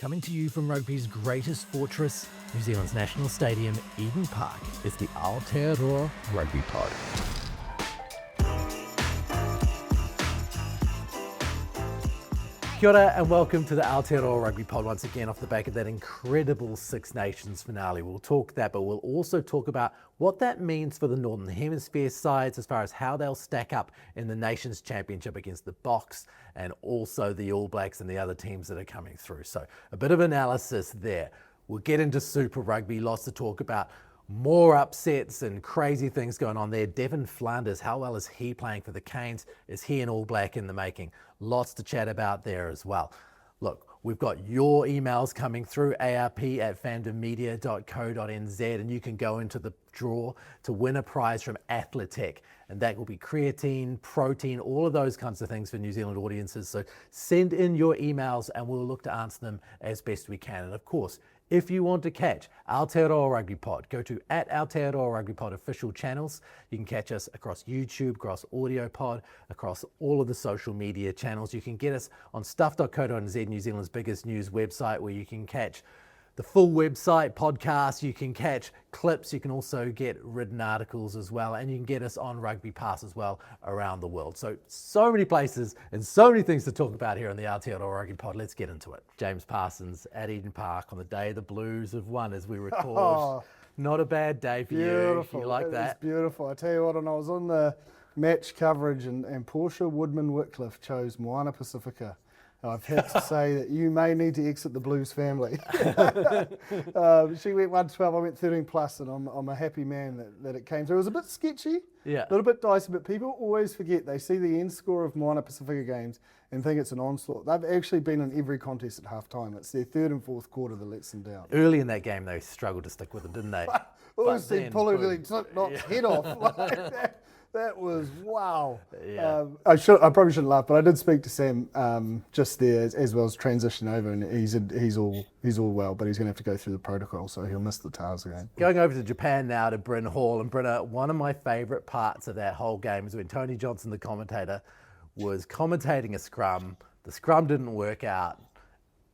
Coming to you from rugby's greatest fortress, New Zealand's national stadium, Eden Park, is the Aotearoa Rugby Pod. Kia ora and welcome to the Aotearoa Rugby Pod once again off the back of that incredible Six Nations finale. We'll talk that, but we'll also talk about what that means for the Northern Hemisphere sides as far as how they'll stack up in the Nations Championship against the Boks and also the All Blacks and the other teams that are coming through. So a bit of analysis there. We'll get into Super Rugby, lots to talk about. More upsets and crazy things going on there. Devan Flanders, how well is he playing for the Canes? Is he an All Black in the making? Lots to chat about there as well. Look, we've got your emails coming through, arp@fandommedia.co.nz, and you can go into the draw to win a prize from Athletech. And that will be creatine, protein, all of those kinds of things for New Zealand audiences. So send in your emails and we'll look to answer them as best we can. And of course, if you want to catch Aotearoa Rugby Pod, go to @Aotearoa Rugby Pod official channels. You can catch us across YouTube, across Audio Pod, across all of the social media channels. You can get us on stuff.co.nz, New Zealand's biggest news website, where you can catch the full website, podcasts, you can catch clips, you can also get written articles as well, and you can get us on Rugby Pass as well around the world. So many places and so many things to talk about here on the Aotearoa Rugby Pod. Let's get into it. James Parsons at Eden Park on the day the Blues have won as we record. Oh, not a bad day for beautiful. You like that? It's beautiful. I tell you what, and I was on the match coverage and Portia Woodman-Whitcliffe chose Moana Pacifica. I've had to say that you may need to exit the Blues family. She went 112, I went 13 plus, and I'm a happy man that it came through. It was a bit sketchy, a little bit dicey, but people always forget. They see the end score of Moana Pacifica games and think it's an onslaught. They've actually been in every contest at half time. It's their third and fourth quarter that lets them down. Early in that game, they struggled to stick with them, didn't they? Always see Pulu nearly took Knott's head off like that. That was wow. Yeah. I probably shouldn't laugh, but I did speak to Sam just there as well as transition over, and he's all well, but he's going to have to go through the protocol, so he'll miss the Tars again. Going over to Japan now to Bryn Hall, and Brynna, one of my favourite parts of that whole game is when Tony Johnson, the commentator, was commentating a scrum. The scrum didn't work out,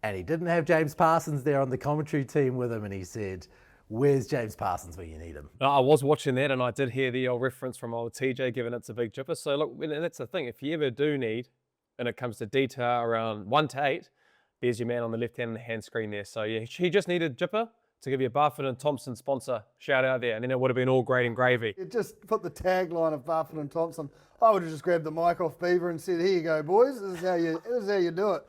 and he didn't have James Parsons there on the commentary team with him, and he said, "Where's James Parsons where you need him?" I was watching that and I did hear the old reference from old TJ giving it's a big jipper. So look, and that's the thing, if you ever do need, and it comes to detail around 1 to 8, there's your man on the left-hand screen there. So yeah, he just needed jipper to give you a Barfoot and Thompson sponsor shout out there, and then it would have been all great and gravy. You just put the tagline of Barfoot and Thompson. I would have just grabbed the mic off Beaver and said, "Here you go, boys. This is how you do it."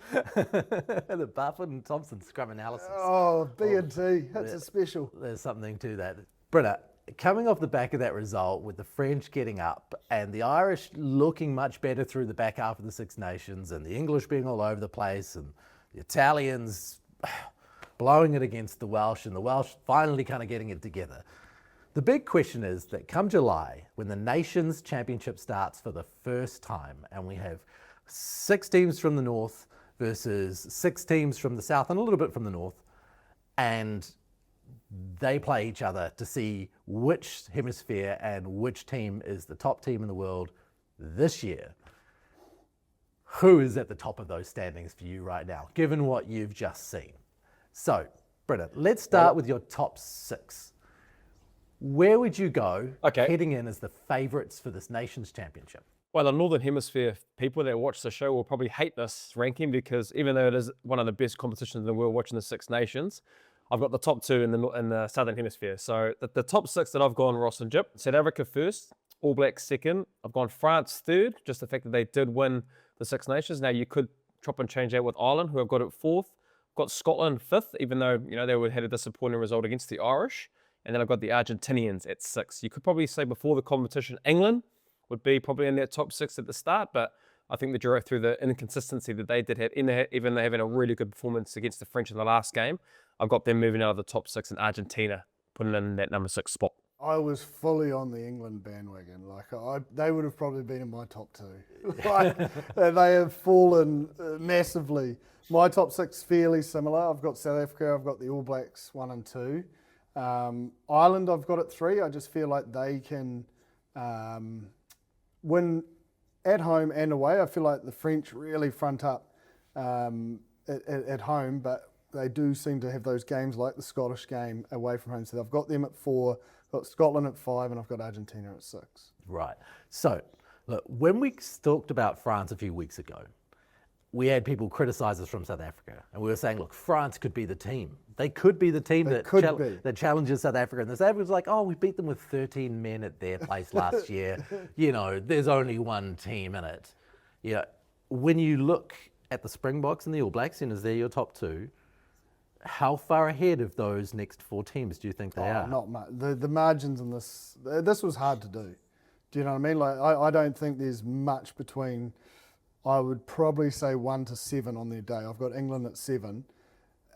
The Barfoot and Thompson scrum analysis. Oh, B&T. That's a special. There's something to that. Brynna, coming off the back of that result with the French getting up and the Irish looking much better through the back half of the Six Nations and the English being all over the place and the Italians blowing it against the Welsh and the Welsh finally kind of getting it together. The big question is that come July, when the Nations Championship starts for the first time, and we have 6 teams from the north versus 6 teams from the south and a little bit from the north, and they play each other to see which hemisphere and which team is the top team in the world this year. Who is at the top of those standings for you right now, given what you've just seen? So, Brynna, let's start with your top 6. Where would you go heading in as the favourites for this Nations Championship? Well, the Northern Hemisphere people that watch the show will probably hate this ranking because even though it is one of the best competitions in the world watching the Six Nations, I've got the top 2 in the Southern Hemisphere. So the top 6 that I've gone, Ross and Jip, South Africa first, All Blacks second. I've gone France third, just the fact that they did win the Six Nations. Now you could chop and change that with Ireland, who have got it 4th. Got Scotland 5th, even though they had a disappointing result against the Irish. And then I've got the Argentinians at 6. You could probably say before the competition, England would be probably in that top 6 at the start, but I think the Drua, through the inconsistency that they did have, even though having a really good performance against the French in the last game, I've got them moving out of the top 6 and Argentina putting in that number 6 spot. I was fully on the England bandwagon. They would have probably been in my top 2. They have fallen massively. My top 6 fairly similar. I've got South Africa. I've got the All Blacks 1 and 2. Ireland, I've got at 3. I just feel like they can win at home and away. I feel like the French really front up at home, but they do seem to have those games like the Scottish game away from home. So I've got them at 4, got Scotland at 5, and I've got Argentina at 6. Right. So, look, when we talked about France a few weeks ago, we had people criticise us from South Africa, and we were saying, look, France could be the team. They could be the team that challenges South Africa. And the South Africans like, oh, we beat them with 13 men at their place last year. You know, there's only one team in it. You know, when you look at the Springboks and the All Blacks, and as they're your top 2, how far ahead of those next 4 teams do you think they are? Not much. The margins in this was hard to do. Do you know what I mean? Like, I don't think there's much between. I would probably say 1 to 7 on their day. I've got England at 7.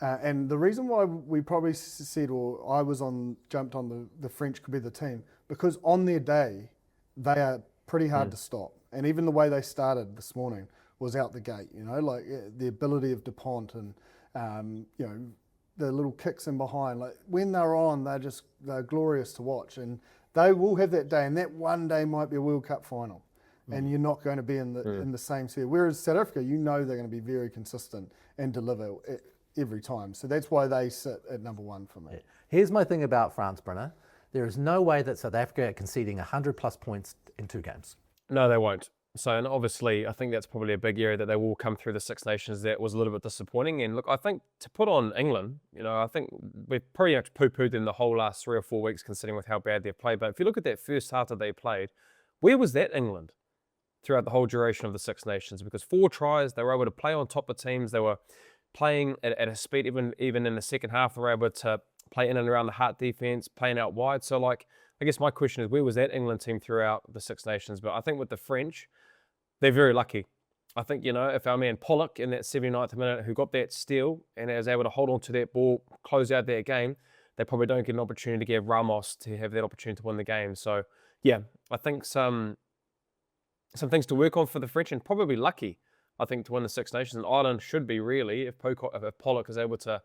And the reason why we probably said, or I jumped on the French could be the team, because on their day, they are pretty hard to stop. And even the way they started this morning was out the gate, you know, like the ability of Dupont and, you know, the little kicks in behind. Like when they're on, they're glorious to watch. And they will have that day, and that one day might be a World Cup final. And you're not going to be in the same sphere. Whereas South Africa, you know they're going to be very consistent and deliver every time. So that's why they sit at number 1 for me. Here's my thing about France, Brynner. There is no way that South Africa are conceding 100 plus points in 2 games. No, they won't. So, and obviously, I think that's probably a big area that they will come through the Six Nations that was a little bit disappointing. And look, I think to put on England, you know, I think we've pretty much poo-pooed them the whole last 3 or 4 weeks, considering with how bad they've played. But if you look at that first half that they played, where was that England throughout the whole duration of the Six Nations? Because 4 tries, they were able to play on top of teams. They were playing at a speed, even in the second half, they were able to play in and around the heart defense, playing out wide. So, like, I guess my question is, where was that England team throughout the Six Nations? But I think with the French, they're very lucky. I think, you know, if our man Pollock in that 79th minute, who got that steal and is able to hold on to that ball, close out that game, they probably don't get an opportunity to give Ramos to have that opportunity to win the game. So, yeah, I think some things to work on for the French, and probably lucky, I think, to win the Six Nations. And Ireland should be really, if Pollock is able to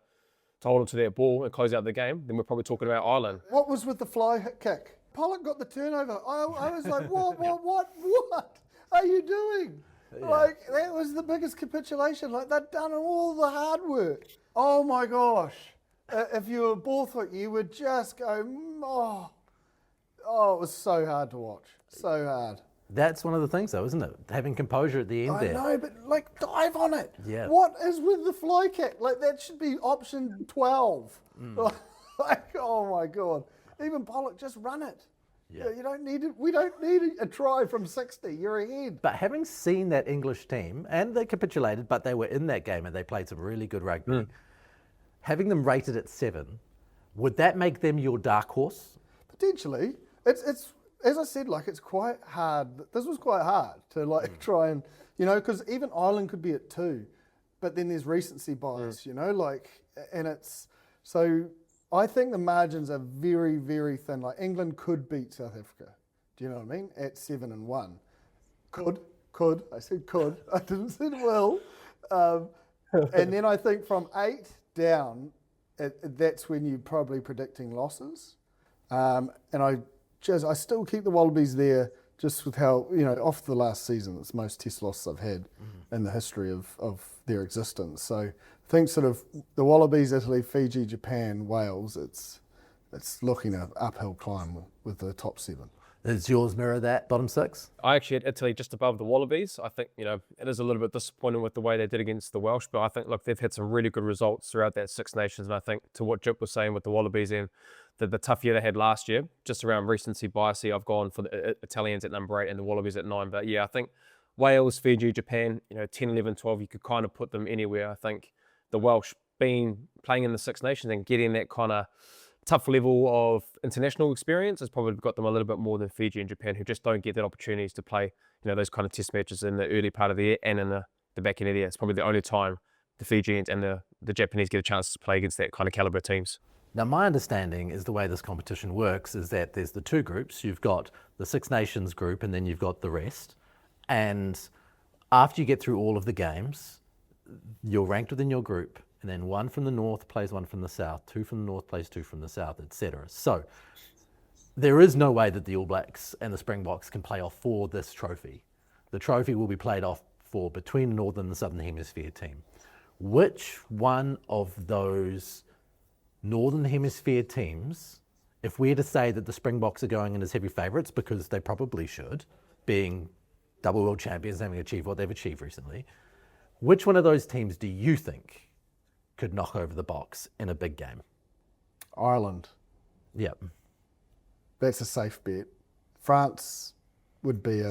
hold on to that ball and close out the game, then we're probably talking about Ireland. What was with the fly kick? Pollock got the turnover. I was like, what are you doing? Yeah. Like, that was the biggest capitulation. Like, they'd done all the hard work. Oh my gosh. If you were Borthwick, you would just go, oh, it was so hard to watch. So hard. That's one of the things, though, isn't it? Having composure at the end there. I know, but, like, dive on it. Yeah. What is with the fly kick? Like, that should be option 12. Like, oh, my God. Even Pollock, just run it. Yeah. You don't need it. We don't need a try from 60. You're ahead. But having seen that English team, and they capitulated, but they were in that game and they played some really good rugby, having them rated at 7, would that make them your dark horse? Potentially. It's as I said, like, it's quite hard. This was quite hard to, like, try and, you know, because even Ireland could be at 2, but then there's recency bias, you know, like, and it's, so I think the margins are very, very thin. Like, England could beat South Africa. Do you know what I mean? At 7-1. Could. I said could. I didn't say will. And then I think from 8 down, that's when you're probably predicting losses. And I still keep the Wallabies there, just with how, you know, off the last season, it's the most test losses I've had in the history of their existence. So I think sort of the Wallabies, Italy, Fiji, Japan, Wales, it's looking an uphill climb with the top 7. Does yours mirror that, bottom 6? I actually had Italy just above the Wallabies. I think, you know, it is a little bit disappointing with the way they did against the Welsh, but I think, look, they've had some really good results throughout that Six Nations. And I think to what Jip was saying with the Wallabies and the tough year they had last year, just around recency bias, I've gone for the Italians at number 8 and the Wallabies at 9. But yeah, I think Wales, Fiji, Japan, you know, 10, 11, 12, you could kind of put them anywhere. I think the Welsh playing in the Six Nations and getting that kind of tough level of international experience has probably got them a little bit more than Fiji and Japan, who just don't get that opportunities to play, you know, those kind of test matches in the early part of the year and in the back end of the year. It's probably the only time the Fijians and the Japanese get a chance to play against that kind of caliber teams. Now, my understanding is the way this competition works is that there's the 2 groups. You've got the Six Nations group and then you've got the rest. And after you get through all of the games, you're ranked within your group. And then 1 from the north plays 1 from the south, 2 from the north plays 2 from the south, etc. So there is no way that the All Blacks and the Springboks can play off for this trophy. The trophy will be played off for between the Northern and the Southern Hemisphere team. which one of those Northern Hemisphere teams, if we're to say that the Springboks are going in as heavy favourites, because they probably should, being double world champions, having achieved what they've achieved recently, which one of those teams do you think could knock over the Boks in a big game? Ireland. Yep. That's a safe bet. France would be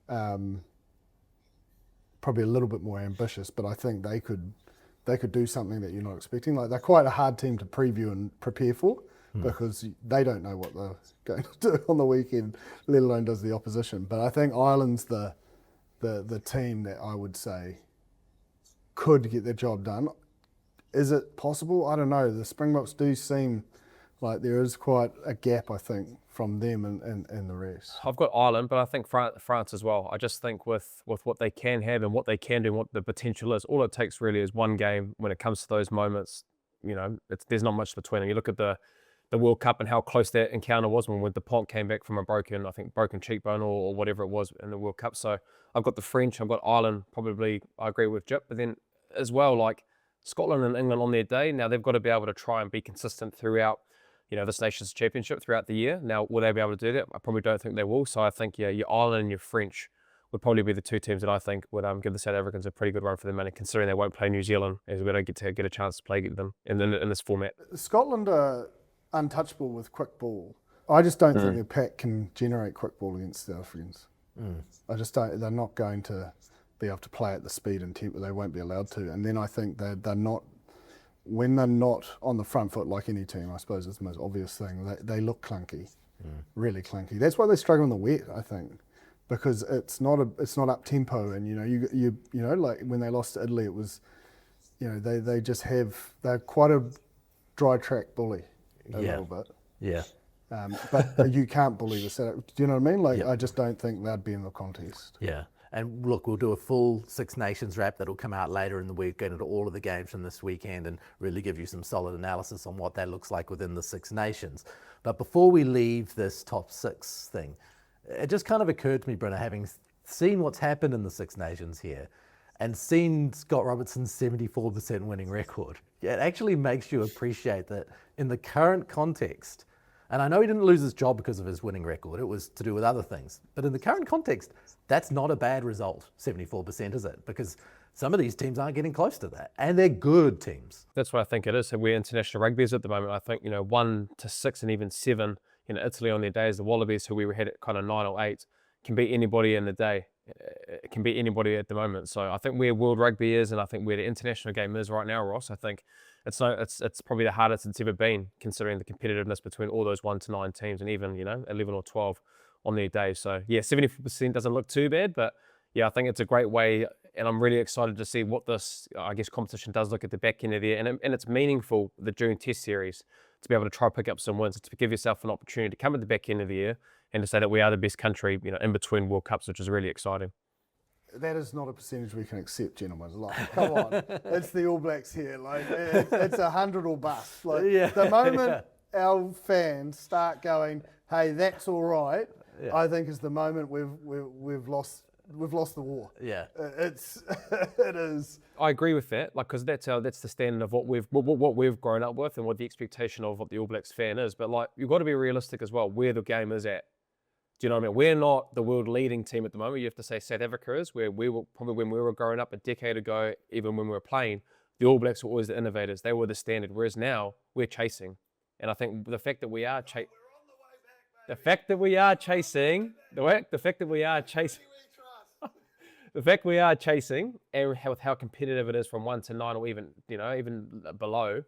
probably a little bit more ambitious, but I think they could do something that you're not expecting. Like, they're quite a hard team to preview and prepare for because they don't know what they're going to do on the weekend, let alone does the opposition. But I think Ireland's the team that I would say could get the job done. Is it possible? I don't know. The Springboks do seem like there is quite a gap, I think, from them and the rest. I've got Ireland, but I think France as well. I just think with what they can have and what they can do and what the potential is, all it takes really is one game when it comes to those moments. You know, there's not much between. And you look at the World Cup and how close that encounter was when Dupont came back from a broken cheekbone or whatever it was in the World Cup. So I've got the French, I've got Ireland, probably I agree with Jip, but then as well, like Scotland and England on their day, now they've got to be able to try and be consistent throughout, you know, this Nations Championship throughout the year. Now, will they be able to do that? I probably don't think they will. So I think, yeah, your Ireland and your French would probably be the two teams that I think would give the South Africans a pretty good run for their money, considering they won't play New Zealand, as we don't get a chance to play them in this format. Scotland are untouchable with quick ball. I just don't think their pack can generate quick ball against the South Africans. I just don't. They're not going to be able to play at the speed and tempo. They won't be allowed to. And then I think they're not. When they're not on the front foot, like any team, I suppose is the most obvious thing. They look clunky, really clunky. That's why they struggle in the wet, I think, because it's not up tempo. And you know, like when they lost to Italy, it was, you know, they're quite a dry track bully a little bit. Yeah. But you can't bully the setup. Do you know what I mean? Like, I just don't think they'd be in the contest. Yeah. And look, we'll do a full Six Nations wrap that'll come out later in the week, get into all of the games from this weekend and really give you some solid analysis on what that looks like within the Six Nations. But before we leave this top six thing, it just kind of occurred to me, Brenna, having seen what's happened in the Six Nations here and seen Scott Robertson's 74% winning record, it actually makes you appreciate that in the current context, and I know he didn't lose his job because of his winning record, it was to do with other things, but in the current context, that's not a bad result, 74%, is it? Because some of these teams aren't getting close to that, and they're good teams. That's what I think it is. So we're international rugby at the moment. I think, 1 to 6 and even 7, Italy on their days, the Wallabies, who we had at kind of 9 or 8, can beat anybody in the day. It can beat anybody at the moment. So I think where World Rugby is, and I think where the international game is right now, Ross, I think it's probably the hardest it's ever been, considering the competitiveness between all those 1 to 9 teams and even 11 or 12 on their day. So yeah, 74% doesn't look too bad, but yeah, I think it's a great way, and I'm really excited to see what this, I guess, competition does look at the back end of the year, and it's meaningful, the June Test series, to be able to try pick up some wins, to give yourself an opportunity to come at the back end of the year and to say that we are the best country, in between World Cups, which is really exciting. That is not a percentage we can accept, gentlemen. Like, come on, it's the All Blacks here. Like, it's 100 or bust. Like, the moment our fans start going, "Hey, that's all right," I think is the moment we've lost the war. Yeah, it is. I agree with that, because that's the standard of what we've grown up with and what the expectation of what the All Blacks fan is. But you've got to be realistic as well, where the game is at. Do you know what I mean? We're not the world leading team at the moment. You have to say South Africa is, where we were probably when we were growing up a decade ago, even when we were playing, the All Blacks were always the innovators. They were the standard, whereas now we're chasing. And I think the fact that we are chasing, and with how competitive it is from 1 to 9 or even below,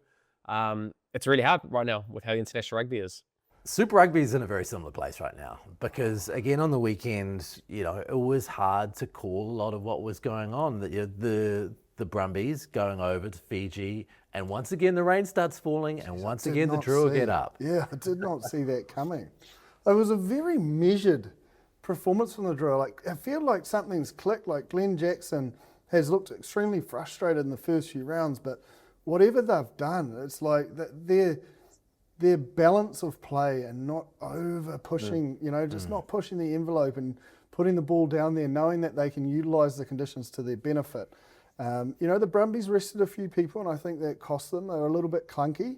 it's really hard right now with how the international rugby is. Super Rugby is in a very similar place right now because, again, on the weekend, it was hard to call a lot of what was going on. The Brumbies going over to Fiji, and once again the rain starts falling, and once again the Drua get up. Yeah, I did not see that coming. It was a very measured performance from the Drua. I feel like something's clicked. Like, Glenn Jackson has looked extremely frustrated in the first few rounds, but whatever they've done, it's like their balance of play and not over pushing, just not pushing the envelope and putting the ball down there, knowing that they can utilise the conditions to their benefit. The Brumbies rested a few people, and I think that cost them. They were a little bit clunky.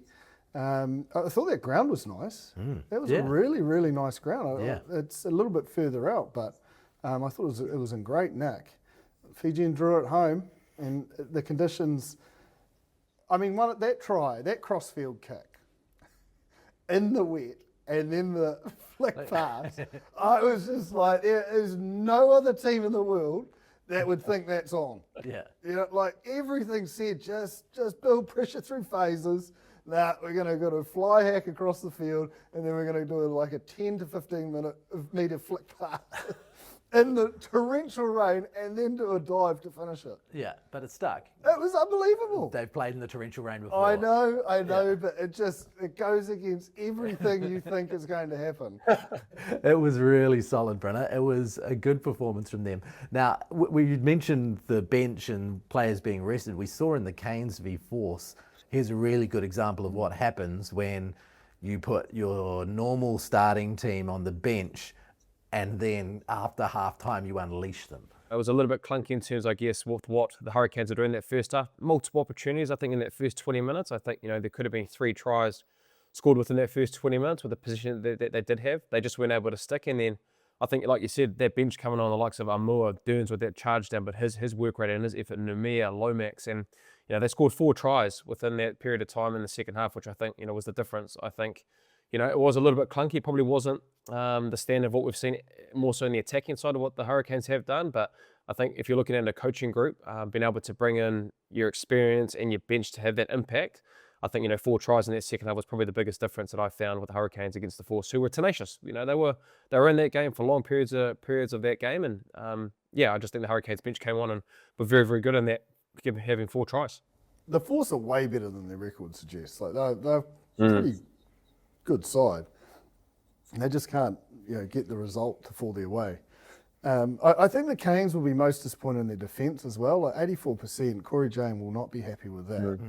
I thought that ground was nice. That was a really, really nice ground. It's a little bit further out, but I thought it was in great nick. Fiji and Drua at home, and the conditions. I mean, that crossfield kick in the wet, and then the flick pass. I was just like, there is no other team in the world that would think that's on. Yeah. Like everything said, just build pressure through phases. Now we're going to fly hack across the field, and then we're going to do like a 10 to 15 metre flick pass in the torrential rain, and then do a dive to finish it. Yeah, but it stuck. It was unbelievable. They've played in the torrential rain before. I know, but it goes against everything you think is going to happen. It was really solid, Brenner. It was a good performance from them. Now, we mentioned the bench and players being rested. We saw in the Canes v Force, here's a really good example of what happens when you put your normal starting team on the bench and then after half-time you unleash them. It was a little bit clunky in terms, I guess, with what the Hurricanes were doing that first half. Multiple opportunities, I think, in that first 20 minutes. I think, there could have been 3 tries scored within that first 20 minutes with the position that they did have. They just weren't able to stick. And then I think, like you said, that bench coming on the likes of Amua, Dearns with that charge down, but his work rate and his effort, Numia, Lomax, and they scored 4 tries within that period of time in the second half, which I think, was the difference. I think, it was a little bit clunky. Probably wasn't the standard of what we've seen, more so in the attacking side of what the Hurricanes have done. But I think if you're looking at a coaching group, being able to bring in your experience and your bench to have that impact, I think, 4 tries in that second half was probably the biggest difference that I found with the Hurricanes against the Force, who were tenacious. They were in that game for long periods of that game. And I just think the Hurricanes bench came on and were very, very good in that, having 4 tries. The Force are way better than their record suggests. Like they're pretty good side. They just can't, get the result to fall their way. I think the Canes will be most disappointed in their defence as well. Like 84%, Corey Jane will not be happy with that.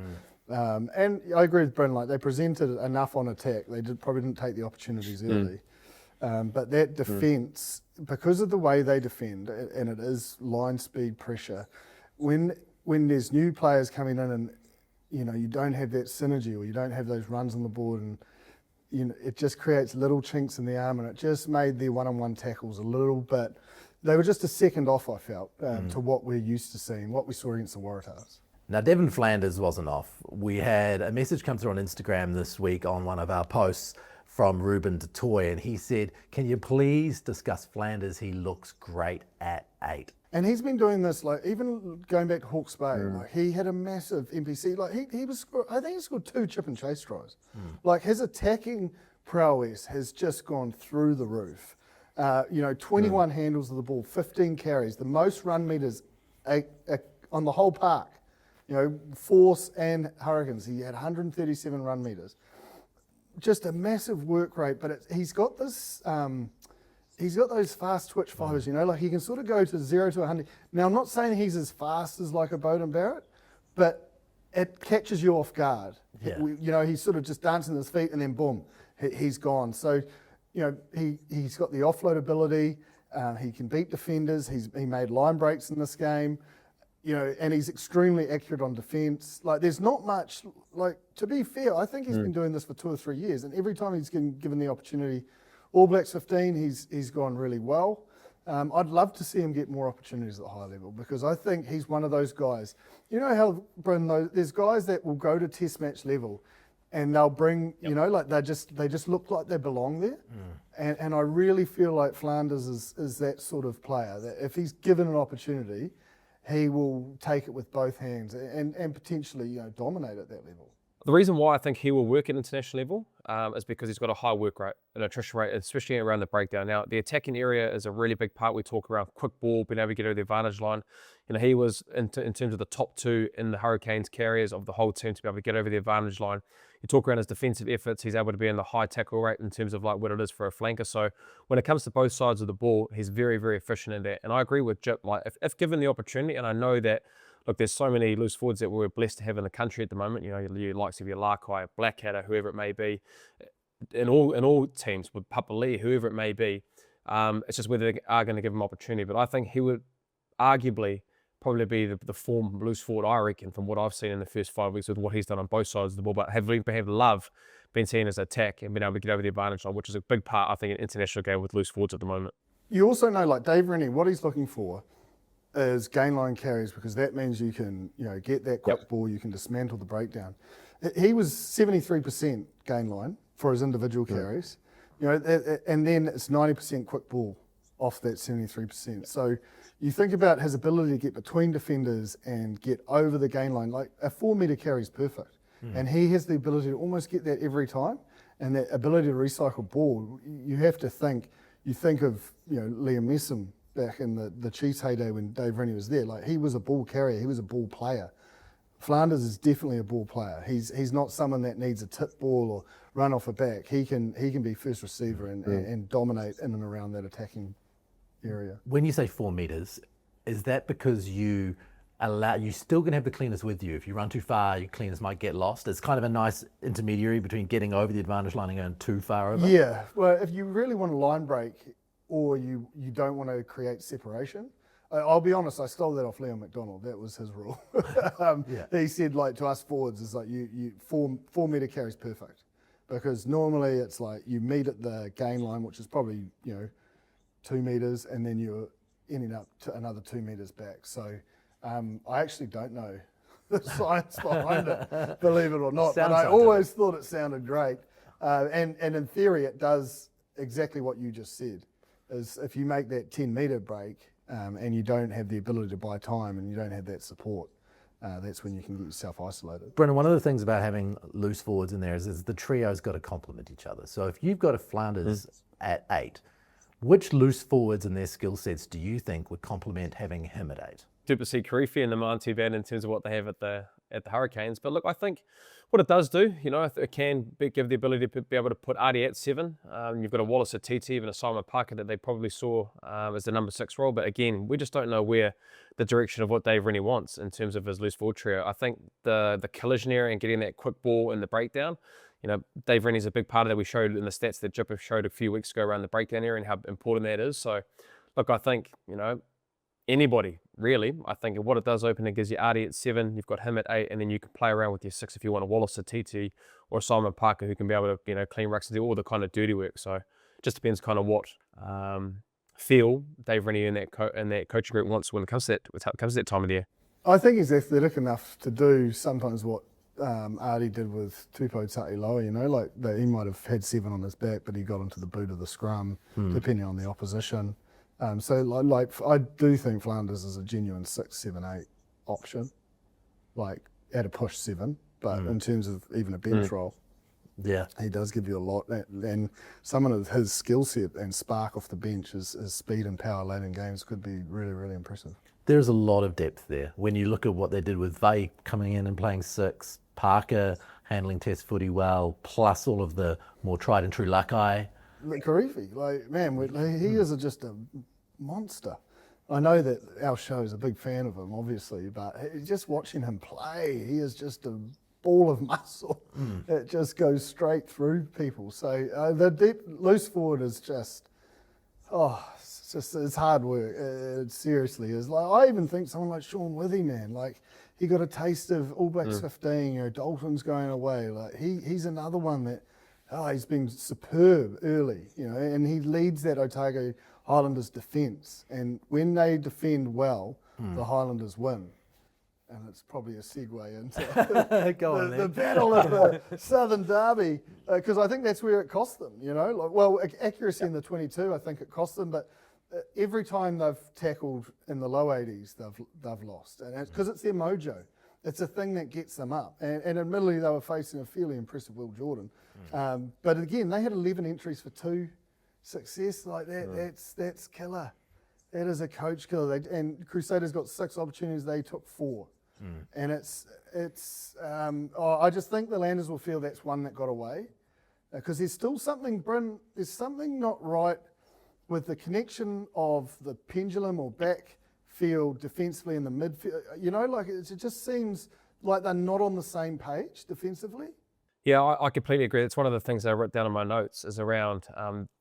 And I agree with Bryn. Like they presented enough on attack. They probably didn't take the opportunities early. But that defence, because of the way they defend, and it is line speed pressure, when there's new players coming in and you don't have that synergy, or you don't have those runs on the board, and it just creates little chinks in the arm, and it just made their one-on-one tackles a little bit. They were just a second off, I felt, to what we're used to seeing, what we saw against the Waratahs. Now, Devan Flanders wasn't off. We had a message come through on Instagram this week on one of our posts from Ruben de Toy, and he said, "Can you please discuss Flanders? He looks great at 8." And he's been doing this, like, even going back to Hawke's Bay, like, he had a massive NPC. Like, I think he scored 2 chip and chase tries. Like, his attacking prowess has just gone through the roof. 21 handles of the ball, 15 carries, the most run meters on the whole park. Force and Hurricanes, he had 137 run meters. Just a massive work rate, but he's got this... he's got those fast twitch fibers, like he can sort of go to 0 to 100. Now, I'm not saying he's as fast as like a Beauden Barrett, but it catches you off guard. Yeah. He's sort of just dancing his feet and then boom, he's gone. So, he's got the offload ability. He can beat defenders. He made line breaks in this game, and he's extremely accurate on defence. Like, there's not much, like, to be fair, I think he's been doing this for 2 or 3 years, and every time he's given the opportunity, All Blacks 15, he's gone really well. I'd love to see him get more opportunities at the high level, because I think he's one of those guys. You know how, Bryn, there's guys that will go to test match level and they'll bring, like they just look like they belong there. And I really feel like Flanders is that sort of player, that if he's given an opportunity, he will take it with both hands and potentially, dominate at that level. The reason why I think he will work at international level is because he's got a high work rate, an attrition rate, especially around the breakdown. Now, the attacking area is a really big part. We talk around quick ball, being able to get over the advantage line. He was, in terms of the top 2 in the Hurricanes carriers of the whole team, to be able to get over the advantage line. You talk around his defensive efforts, he's able to be in the high tackle rate in terms of like what it is for a flanker. So when it comes to both sides of the ball, he's very, very efficient in that. And I agree with Jip, like if given the opportunity, and I know that, look, there's so many loose forwards that we're blessed to have in the country at the moment. Your likes of your Larkai, Blackadder, whoever it may be, in all teams, with Papali, whoever it may be. It's just whether they are going to give him opportunity. But I think he would arguably probably be the form loose forward, I reckon, from what I've seen in the first 5 weeks with what he's done on both sides of the ball. But have Love been seen as attack and been able to get over the advantage line, which is a big part, I think, in international game with loose forwards at the moment. You also know, like Dave Rennie, what he's looking for is gain line carries, because that means you can, get that quick ball, you can dismantle the breakdown. He was 73% gain line for his individual carries, and then it's 90% quick ball off that 73%. So you think about his ability to get between defenders and get over the gain line, like a 4 metre carry is perfect. And he has the ability to almost get that every time, and that ability to recycle ball. You have to think of, Liam Messam back in the Chiefs heyday when Dave Rennie was there. Like, he was a ball carrier, he was a ball player. Flanders is definitely a ball player. He's not someone that needs a tip ball or run off a back. He can be first receiver and dominate in and around that attacking area. When you say 4 metres, is that because you're still going to have the cleaners with you? If you run too far, your cleaners might get lost. It's kind of a nice intermediary between getting over the advantage line and going too far over. Yeah, well, if you really want a line break or you don't want to create separation, I'll be honest, I stole that off Liam McDonald. That was his rule. He said, like, to us forwards, it's like you 4 metre carries perfect, because normally it's like you meet at the gain line, which is probably 2 metres, and then you're ending up to another 2 metres back. So I actually don't know the science behind it, believe it or not. But I always thought it sounded great, and in theory it does exactly what you just said. Is if you make that 10 metre break. And you don't have the ability to buy time and you don't have that support, that's when you can get yourself isolated. Brendan, one of the things about having loose forwards in there is the trio's got to complement each other. So if you've got a Flanders at 8, which loose forwards and their skill sets do you think would complement having him at 8? Super see Karifi and the aren't too bad in terms of what they have at the Hurricanes. But look, I think what it does do, it can give the ability to be able to put Artie at 7. You've got a Wallace at TT, even a Simon Parker that they probably saw as the number 6 role. But again, we just don't know where the direction of what Dave Rennie wants in terms of his loose forward trio. I think the collision area and getting that quick ball in the breakdown, Dave Rennie's a big part of that. We showed in the stats that Jipper showed a few weeks ago around the breakdown area and how important that is. So look, I think, anybody really. I think what it does open, it gives you Artie at 7, you've got him at 8, and then you can play around with your 6 if you want a Wallace, a TT, or a Simon Parker who can be able to clean rucks and do all the kind of dirty work. So it just depends kind of what feel Dave Rennie and that coaching group wants when it comes to that time of the year. I think he's athletic enough to do sometimes what Artie did with Tupou Ta'iloa, like that he might have had 7 on his back, but he got into the boot of the scrum, depending on the opposition. So I do think Flanders is a genuine 6, 7, 8 option, like at a push 7, but in terms of even a bench role, he does give you a lot. And some of his skill set and spark off the bench, his speed and power late in games could be really, really impressive. There's a lot of depth there. When you look at what they did with Vey coming in and playing 6, Parker handling test footy well, plus all of the more tried and true Lakai. Karifi, he is just a monster. I know that our show is a big fan of him, obviously, but just watching him play, he is just a ball of muscle. It just goes straight through people. So the deep loose forward is just, it's hard work. It seriously is. Like, I even think someone like Sean Withy, man, like he got a taste of All Blacks 15. Dalton's going away. Like he's another one that. He's been superb early, and he leads that Otago Highlanders defence. And when they defend well, the Highlanders win. And it's probably a segue into the battle of the Southern Derby, because I think that's where it cost them, accuracy in the 22, I think it cost them, but every time they've tackled in the low 80s, they've lost. And it's because it's their mojo. It's a thing that gets them up. And admittedly, they were facing a fairly impressive Will Jordan. But again, they had 11 entries for 2 success like that. That's killer. That is a coach killer. And Crusaders got 6 opportunities. They took 4. And I just think the Landers will feel that's one that got away. Because there's still something, there's something not right with the connection of the pendulum or backfield defensively in the midfield. It just seems like they're not on the same page defensively. Yeah, I completely agree. It's one of the things I wrote down in my notes is around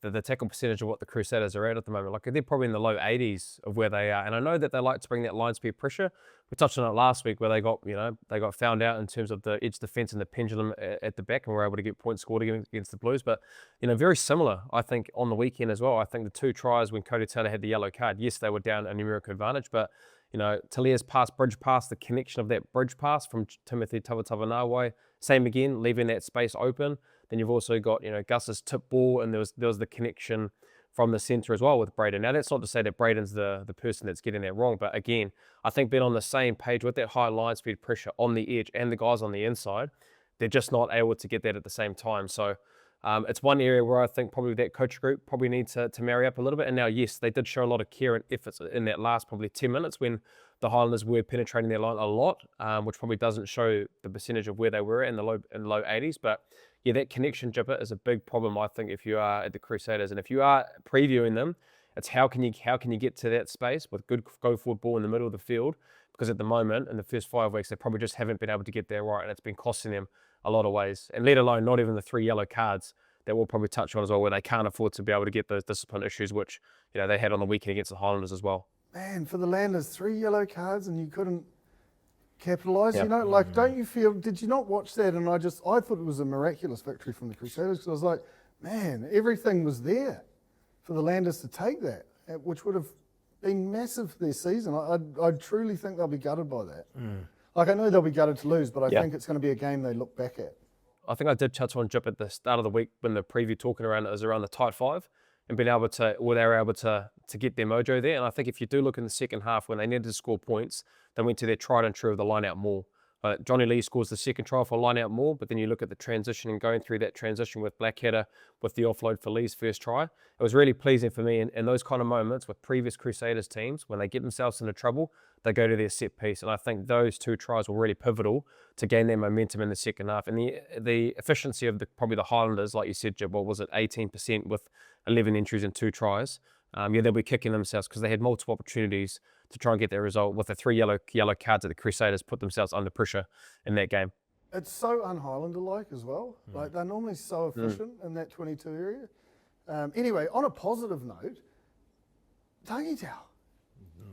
the tackle percentage of what the Crusaders are at the moment. Like they're probably in the low 80s of where they are. And I know that they like to bring that line speed pressure. We touched on it last week where they got found out in terms of the edge defense and the pendulum at the back and were able to get points scored against the Blues. But, very similar, I think, on the weekend as well. I think the 2 tries when Cody Taylor had the yellow card, yes, they were down a numerical advantage, but Talia's bridge pass, the connection of that bridge pass from Timothy Tavatavanawai, same again, leaving that space open. Then you've also got, Gus's tip ball, and there was the connection from the centre as well with Braden. Now, that's not to say that Braden's the person that's getting that wrong, but again, I think being on the same page with that high line speed pressure on the edge and the guys on the inside, they're just not able to get that at the same time. So it's one area where I think probably that coach group probably needs to marry up a little bit. And now, yes, they did show a lot of care and efforts in that last probably 10 minutes when the Highlanders were penetrating their line a lot, which probably doesn't show the percentage of where they were in the low 80s. But yeah, that connection, Jipper, is a big problem, I think, if you are at the Crusaders. And if you are previewing them, it's how can you get to that space with good go-forward ball in the middle of the field? Because at the moment, in the first 5 weeks, they probably just haven't been able to get there right, and it's been costing them a lot of ways. And let alone not even the 3 yellow cards that we'll probably touch on as well, where they can't afford to be able to get those discipline issues, which they had on the weekend against the Highlanders as well. Man, for the Landers, 3 yellow cards and you couldn't capitalise. Yep. Don't you feel? Did you not watch that? And I thought it was a miraculous victory from the Crusaders because I was like, man, everything was there for the Landers to take that, which would have been massive for their season. I truly think they'll be gutted by that. Like I know they'll be gutted to lose, but I think it's going to be a game they look back at. I think I did touch on Jip at the start of the week when the preview talking around it was around the tight 5 and they were able to get their mojo there. And I think if you do look in the second half when they needed to score points, they went to their tried and true of the line out more. Johnny Lee scores the second try for line out more, but then you look at the transition and going through that transition with Blackadder with the offload for Lee's first try. It was really pleasing for me in those kind of moments with previous Crusaders teams, when they get themselves into trouble, they go to their set piece. And I think those 2 tries were really pivotal to gain their momentum in the second half. And the efficiency of probably the Highlanders, like you said, Jib, what was it, 18% with 11 entries and 2 tries. They'll be kicking themselves because they had multiple opportunities to try and get their result. With the 3 yellow cards that the Crusaders put themselves under pressure in that game. It's so un-Highlander-like as well. Like they're normally so efficient in that 22 area. Anyway, on a positive note, Tangi Tau.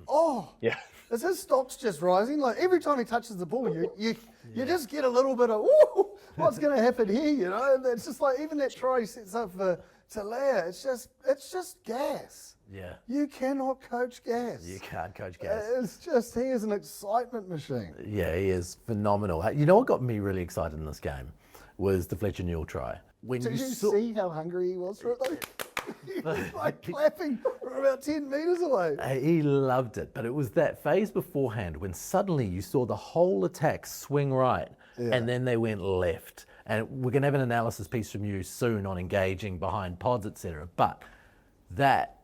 Oh, yeah. Is his stocks just rising? Like every time he touches the ball, you just get a little bit of, ooh, what's going to happen here? And it's just like even that try he sets up for Talea, it's just gas. Yeah. You cannot coach gas. You can't coach gas. It's just, he is an excitement machine. Yeah, he is phenomenal. You know what got me really excited in this game was the Fletcher Newell try. Did you see how hungry he was for it though? He was like clapping from about 10 metres away. He loved it, but it was that phase beforehand when suddenly you saw the whole attack swing right and then they went left. And we're going to have an analysis piece from you soon on engaging behind pods, etc. But that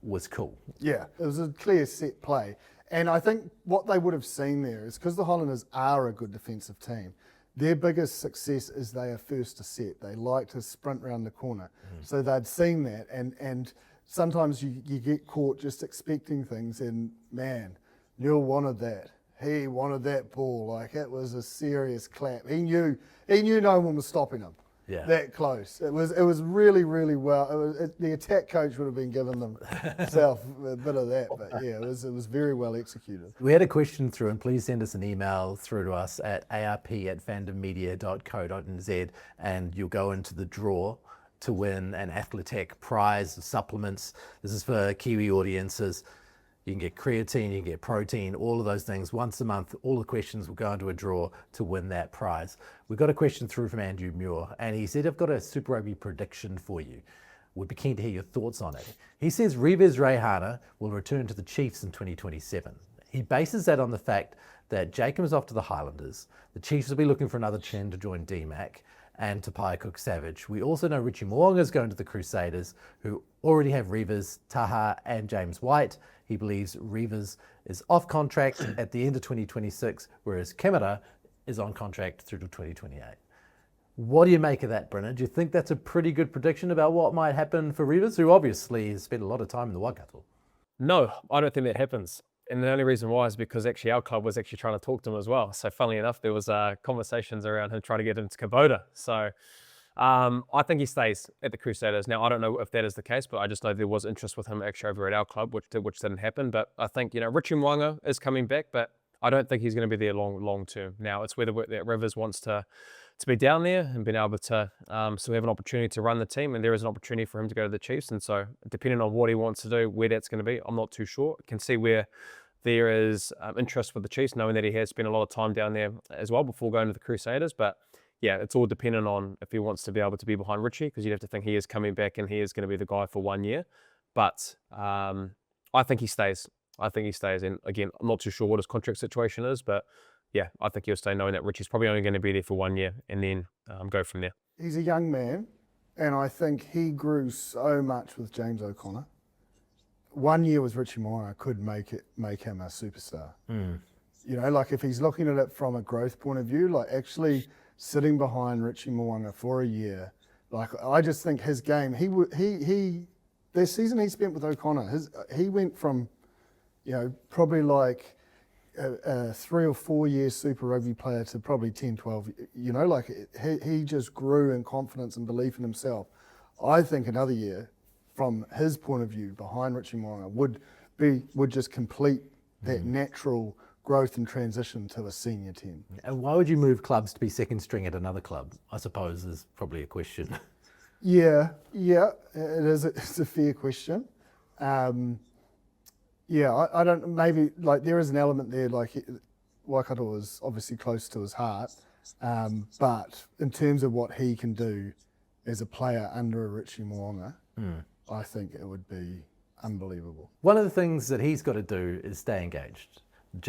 was cool. Yeah, it was a clear set play. And I think what they would have seen there is because the Highlanders are a good defensive team, their biggest success is they are first to set. They like to sprint around the corner. So they'd seen that. And sometimes you get caught just expecting things. And man, Newell wanted that. He wanted that ball. Like it was a serious clap. He knew no one was stopping him. Yeah. That close. It was really, really well. The attack coach would have been giving himself a bit of that, but yeah, it was very well executed. We had a question through, and please send us an email through to us at arp@fandommedia.co.nz, and you'll go into the draw to win an Athletech prize of supplements. This is for Kiwi audiences. You can get creatine, you can get protein, all of those things once a month. All the questions will go into a draw to win that prize. We got a question through from Andrew Muir, and he said, I've got a Super Rugby prediction for you. Would be keen to hear your thoughts on it. He says Rivez Reihana will return to the Chiefs in 2027. He bases that on the fact that Jacob is off to the Highlanders. The Chiefs will be looking for another Chen to join DMAC and Tapai Cook-Savage. We also know Richie Mo'unga is going to the Crusaders, who already have Rivez, Taha and James White. He believes Rivez is off contract at the end of 2026, whereas Kemera is on contract through to 2028. What do you make of that, Brennan? Do you think that's a pretty good prediction about what might happen for Rivez, who obviously has spent a lot of time in the Waikato? No, I don't think that happens. And the only reason why is because actually our club was actually trying to talk to him as well. So funnily enough, there was conversations around him trying to get him to Kubota. So I think he stays at the Crusaders. Now, I don't know if that is the case, but I just know there was interest with him actually over at our club, which didn't happen. But I think, Richie Mo'unga is coming back, but I don't think he's going to be there long term. Now, it's whether that Rivez wants to be down there and being able to still have an opportunity to run the team, and there is an opportunity for him to go to the Chiefs. And so depending on what he wants to do, where that's going to be, I'm not too sure. I can see where there is interest with the Chiefs, knowing that he has spent a lot of time down there as well before going to the Crusaders. But yeah, it's all dependent on if he wants to be able to be behind Richie, because you'd have to think he is coming back and he is going to be the guy for 1 year. But I think he stays. And again, I'm not too sure what his contract situation is, but yeah, I think he'll stay, knowing that Richie's probably only going to be there for 1 year and then go from there. He's a young man, and I think he grew so much with James O'Connor. 1 year with Richie Mo'unga could make him a superstar. Like if he's looking at it from a growth point of view, like actually sitting behind Richie Mo'unga for a year, like I just think his game, this season he spent with O'Connor, he went from, probably like a 3 or 4 year Super Rugby player to probably 10, 12, he just grew in confidence and belief in himself. I think another year, from his point of view, behind Richie Mo'unga would just complete that natural growth and transition to a senior 10. And why would you move clubs to be second string at another club? I suppose is probably a question. Yeah, it's a fair question. I don't, maybe, like there is an element there, like Waikato is obviously close to his heart, but in terms of what he can do as a player under a Richie Mo'unga, I think it would be unbelievable. One of the things that he's got to do is stay engaged.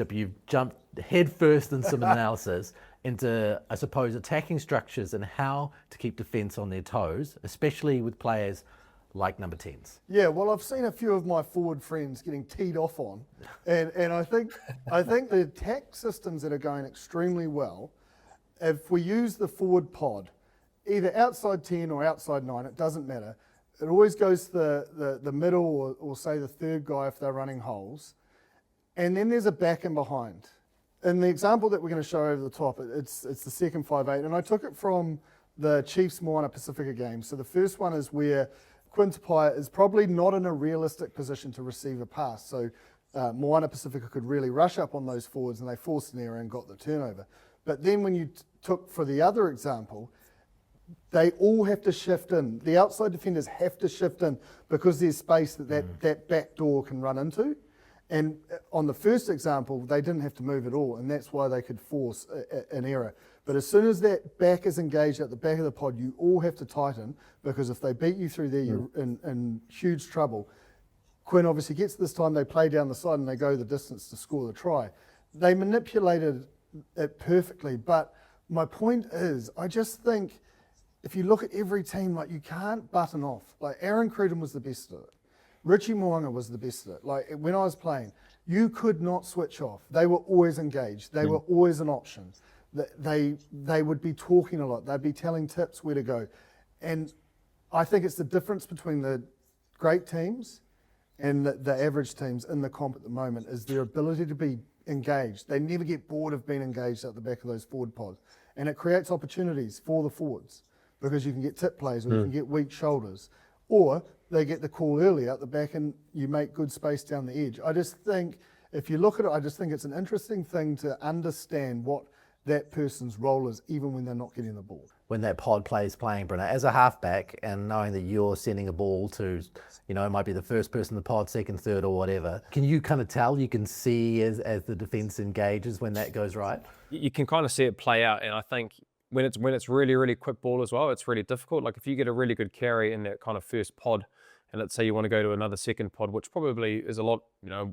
You've jumped head first in some analysis into, I suppose, attacking structures and how to keep defence on their toes, especially with players like number 10s. Yeah, well, I've seen a few of my forward friends getting teed off on, and I think the attack systems that are going extremely well, if we use the forward pod, either outside 10 or outside 9, it doesn't matter. It always goes to the middle or say the third guy if they're running holes. And then there's a back and behind. In the example that we're going to show over the top, it's the second 5-8. And I took it from the Chiefs Moana Pacifica game. So the first one is where Quintapai is probably not in a realistic position to receive a pass. So Moana Pacifica could really rush up on those forwards and they forced an error and got the turnover. But then when you took for the other example, they all have to shift in. The outside defenders have to shift in because there's space that back door can run into. And on the first example, they didn't have to move at all, and that's why they could force an error. But as soon as that back is engaged at the back of the pod, you all have to tighten, because if they beat you through there, you're in huge trouble. Quinn obviously gets this time, they play down the side and they go the distance to score the try. They manipulated it perfectly, but my point is, I just think if you look at every team, like you can't button off. Like Aaron Cruden was the best at it. Richie Mo'unga was the best at it. Like when I was playing, you could not switch off. They were always engaged. They were always an option. They would be talking a lot. They'd be telling tips where to go. And I think it's the difference between the great teams and the average teams in the comp at the moment is their ability to be engaged. They never get bored of being engaged at the back of those forward pods. And it creates opportunities for the forwards because you can get tip plays or you can get weak shoulders. Or they get the call early out the back and you make good space down the edge. I just think, if you look at it, I just think it's an interesting thing to understand what that person's role is, even when they're not getting the ball. When that pod playing, Brynner, as a halfback, and knowing that you're sending a ball to, it might be the first person in the pod, second, third, or whatever, can you kind of tell, you can see as the defence engages when that goes right? You can kind of see it play out, and I think when it's really, really quick ball as well, it's really difficult. Like if you get a really good carry in that kind of first pod, and let's say you want to go to another second pod, which probably is a lot,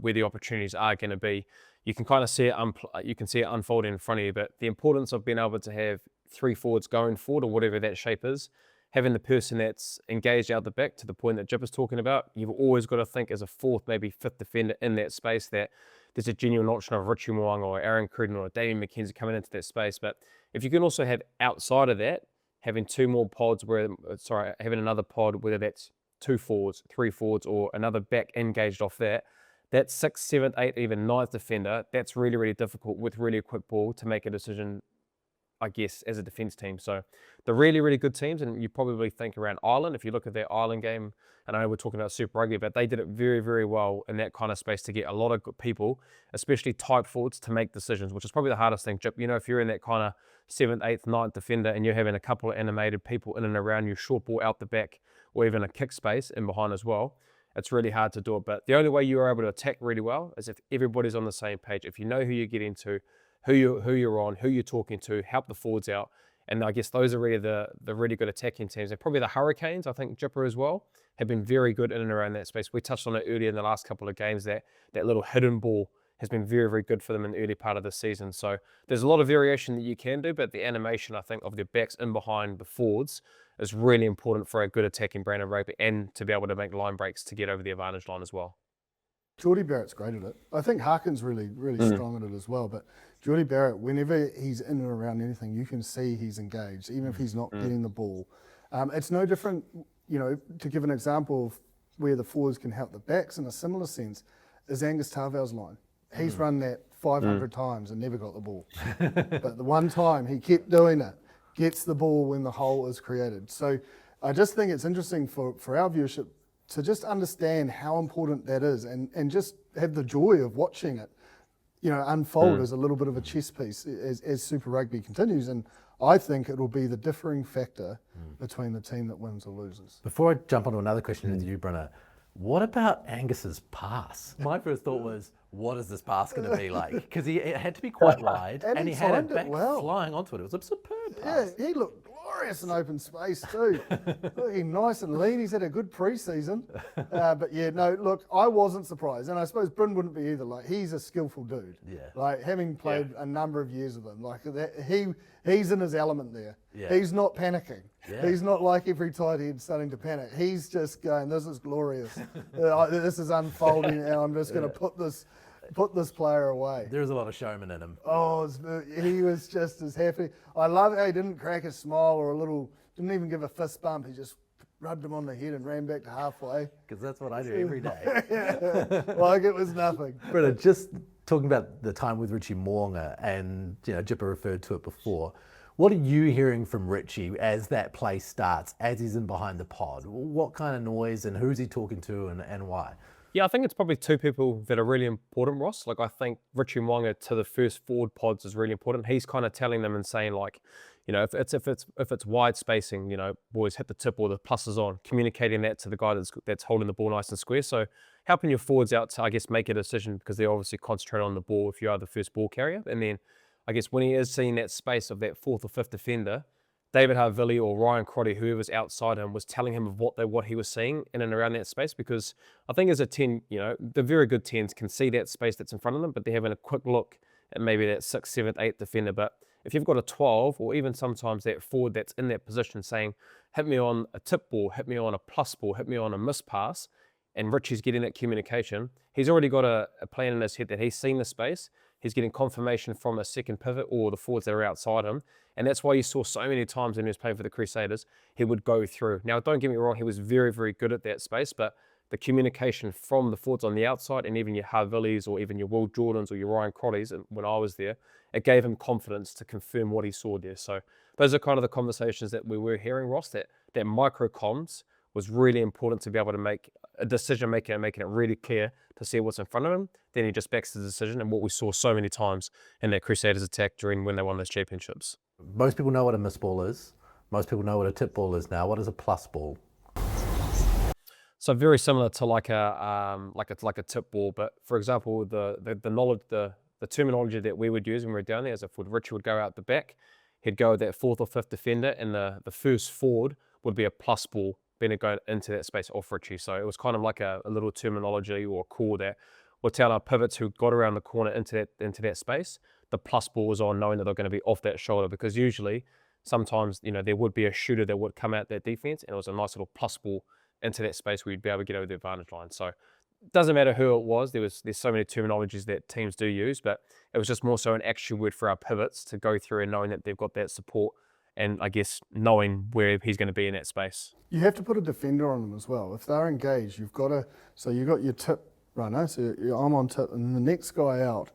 where the opportunities are going to be, you can kind of see it unfolding in front of you. But the importance of being able to have 3 forwards going forward, or whatever that shape is, having the person that's engaged out the back, to the point that Jip is talking about, you've always got to think as a 4th, maybe 5th defender in that space that there's a genuine option of Richie Mo'unga or Aaron Cruden or Damien McKenzie coming into that space. But if you can also have outside of that, having 2 more pods having another pod, whether that's 2 forwards, 3 forwards, or another back engaged off that, that 6th, 7th, 8th, even 9th defender, that's really, really difficult with really a quick ball to make a decision, I guess, as a defence team. So the really, really good teams, and you probably think around Ireland, if you look at their Ireland game, and I know we're talking about Super Rugby, but they did it very, very well in that kind of space to get a lot of good people, especially type forwards, to make decisions, which is probably the hardest thing, Jip. You know, if you're in that kind of 7th, 8th, 9th defender and you're having a couple of animated people in and around you, short ball out the back, or even a kick space in behind as well, it's really hard to do it. But the only way you are able to attack really well is if everybody's on the same page. If you know who you're getting to, who you're on, who you're talking to, help the forwards out. And I guess those are really the really good attacking teams. And probably the Hurricanes, I think Jipper as well, have been very good in and around that space. We touched on it earlier in the last couple of games, that little hidden ball has been very, very good for them in the early part of the season. So there's a lot of variation that you can do, but the animation, I think, of their backs in behind the forwards is really important for a good attacking brand of rugby, and to be able to make line breaks to get over the advantage line as well. Geordie Barrett's great at it. I think Harkin's really strong at it as well. But Geordie Barrett, whenever he's in and around anything, you can see he's engaged, even if he's not getting the ball. It's no different, you know, to give an example of where the forwards can help the backs in a similar sense, is Angus Tarvell's line. He's run that 500 times and never got the ball. But the one time he kept doing it, gets the ball when the hole is created. So I just think it's interesting for our viewership to just understand how important that is, and just have the joy of watching it, you know, unfold as a little bit of a chess piece as Super Rugby continues. And I think it will be the differing factor between the team that wins or loses. Before I jump onto another question with you, Brunner, what about Angus's pass? My first thought was, what is this pass going to be like? Because it had to be quite wide, and he had it back flying onto it. It was a superb pass. Yeah, he looked glorious in open space too. Looking nice and lean. He's had a good pre-season. But yeah, no, look, I wasn't surprised. And I suppose Bryn wouldn't be either. Like, he's a skillful dude. Yeah. Like, having played a number of years with him, like that, he's in his element there. Yeah. He's not panicking. Yeah. He's not like every tight head starting to panic. He's just going, this is glorious. This is unfolding, and I'm just going to put this player away. There's a lot of showman in him. Oh, he was just as happy. I love how he didn't crack a smile or didn't even give a fist bump. He just rubbed him on the head and ran back to halfway. Because that's what I do every day. Like it was nothing. Brenda, just talking about the time with Richie Mo'unga, and you know, Jipper referred to it before. What are you hearing from Richie as that play starts, as he's in behind the pod? What kind of noise, and who's he talking to, and why? Yeah, I think it's probably two people that are really important, Ross. Like, I think Richie Mo'unga to the first forward pods is really important. He's kind of telling them and saying, like, you know, if it's wide spacing, you know, boys, hit the tip or the plus is on, communicating that to the guy that's holding the ball nice and square. So helping your forwards out to, I guess, make a decision, because they're obviously concentrated on the ball if you are the first ball carrier. And then I guess when he is seeing that space of that fourth or fifth defender, David Harvilli or Ryan Crotty, whoever's outside him, was telling him of what he was seeing in and around that space. Because I think as a 10, you know, the very good 10s can see that space that's in front of them, but they're having a quick look at maybe that 6th, 7th, 8th defender. But if you've got a 12, or even sometimes that forward that's in that position saying, hit me on a tip ball, hit me on a plus ball, hit me on a miss pass, and Richie's getting that communication, he's already got a plan in his head that he's seen the space. He's getting confirmation from a second pivot or the forwards that are outside him. And that's why you saw so many times when he was playing for the Crusaders, he would go through. Now, don't get me wrong, he was very, very good at that space, but the communication from the forwards on the outside, and even your Harvillis or even your Will Jordans or your Ryan Crotties, when I was there, it gave him confidence to confirm what he saw there. So those are kind of the conversations that we were hearing, Ross, that micro comms was really important to be able to make a decision maker and making it really clear to see what's in front of him. Then he just backs the decision, and what we saw so many times in that Crusaders attack when they won those championships. Most people know what a miss ball is. Most people know what a tip ball is now. What is a plus ball? So very similar to like a tip ball, but for example, the knowledge, the terminology that we would use when we were down there is, if Richie would go out the back, he'd go with that fourth or fifth defender, and the first forward would be a plus ball, being going into that space off Richie. So it was kind of like a little terminology or call that would tell our pivots who got around the corner into that space, the plus ball was on, knowing that they're going to be off that shoulder, because usually sometimes, you know, there would be a shooter that would come out that defense, and it was a nice little plus ball into that space where you'd be able to get over the advantage line. So it doesn't matter who it was. There's so many terminologies that teams do use, but it was just more so an actual word for our pivots to go through and knowing that they've got that support, and I guess knowing where he's going to be in that space. You have to put a defender on them as well. If they're engaged, you've got your tip Right, no, so I'm on tip, and the next guy out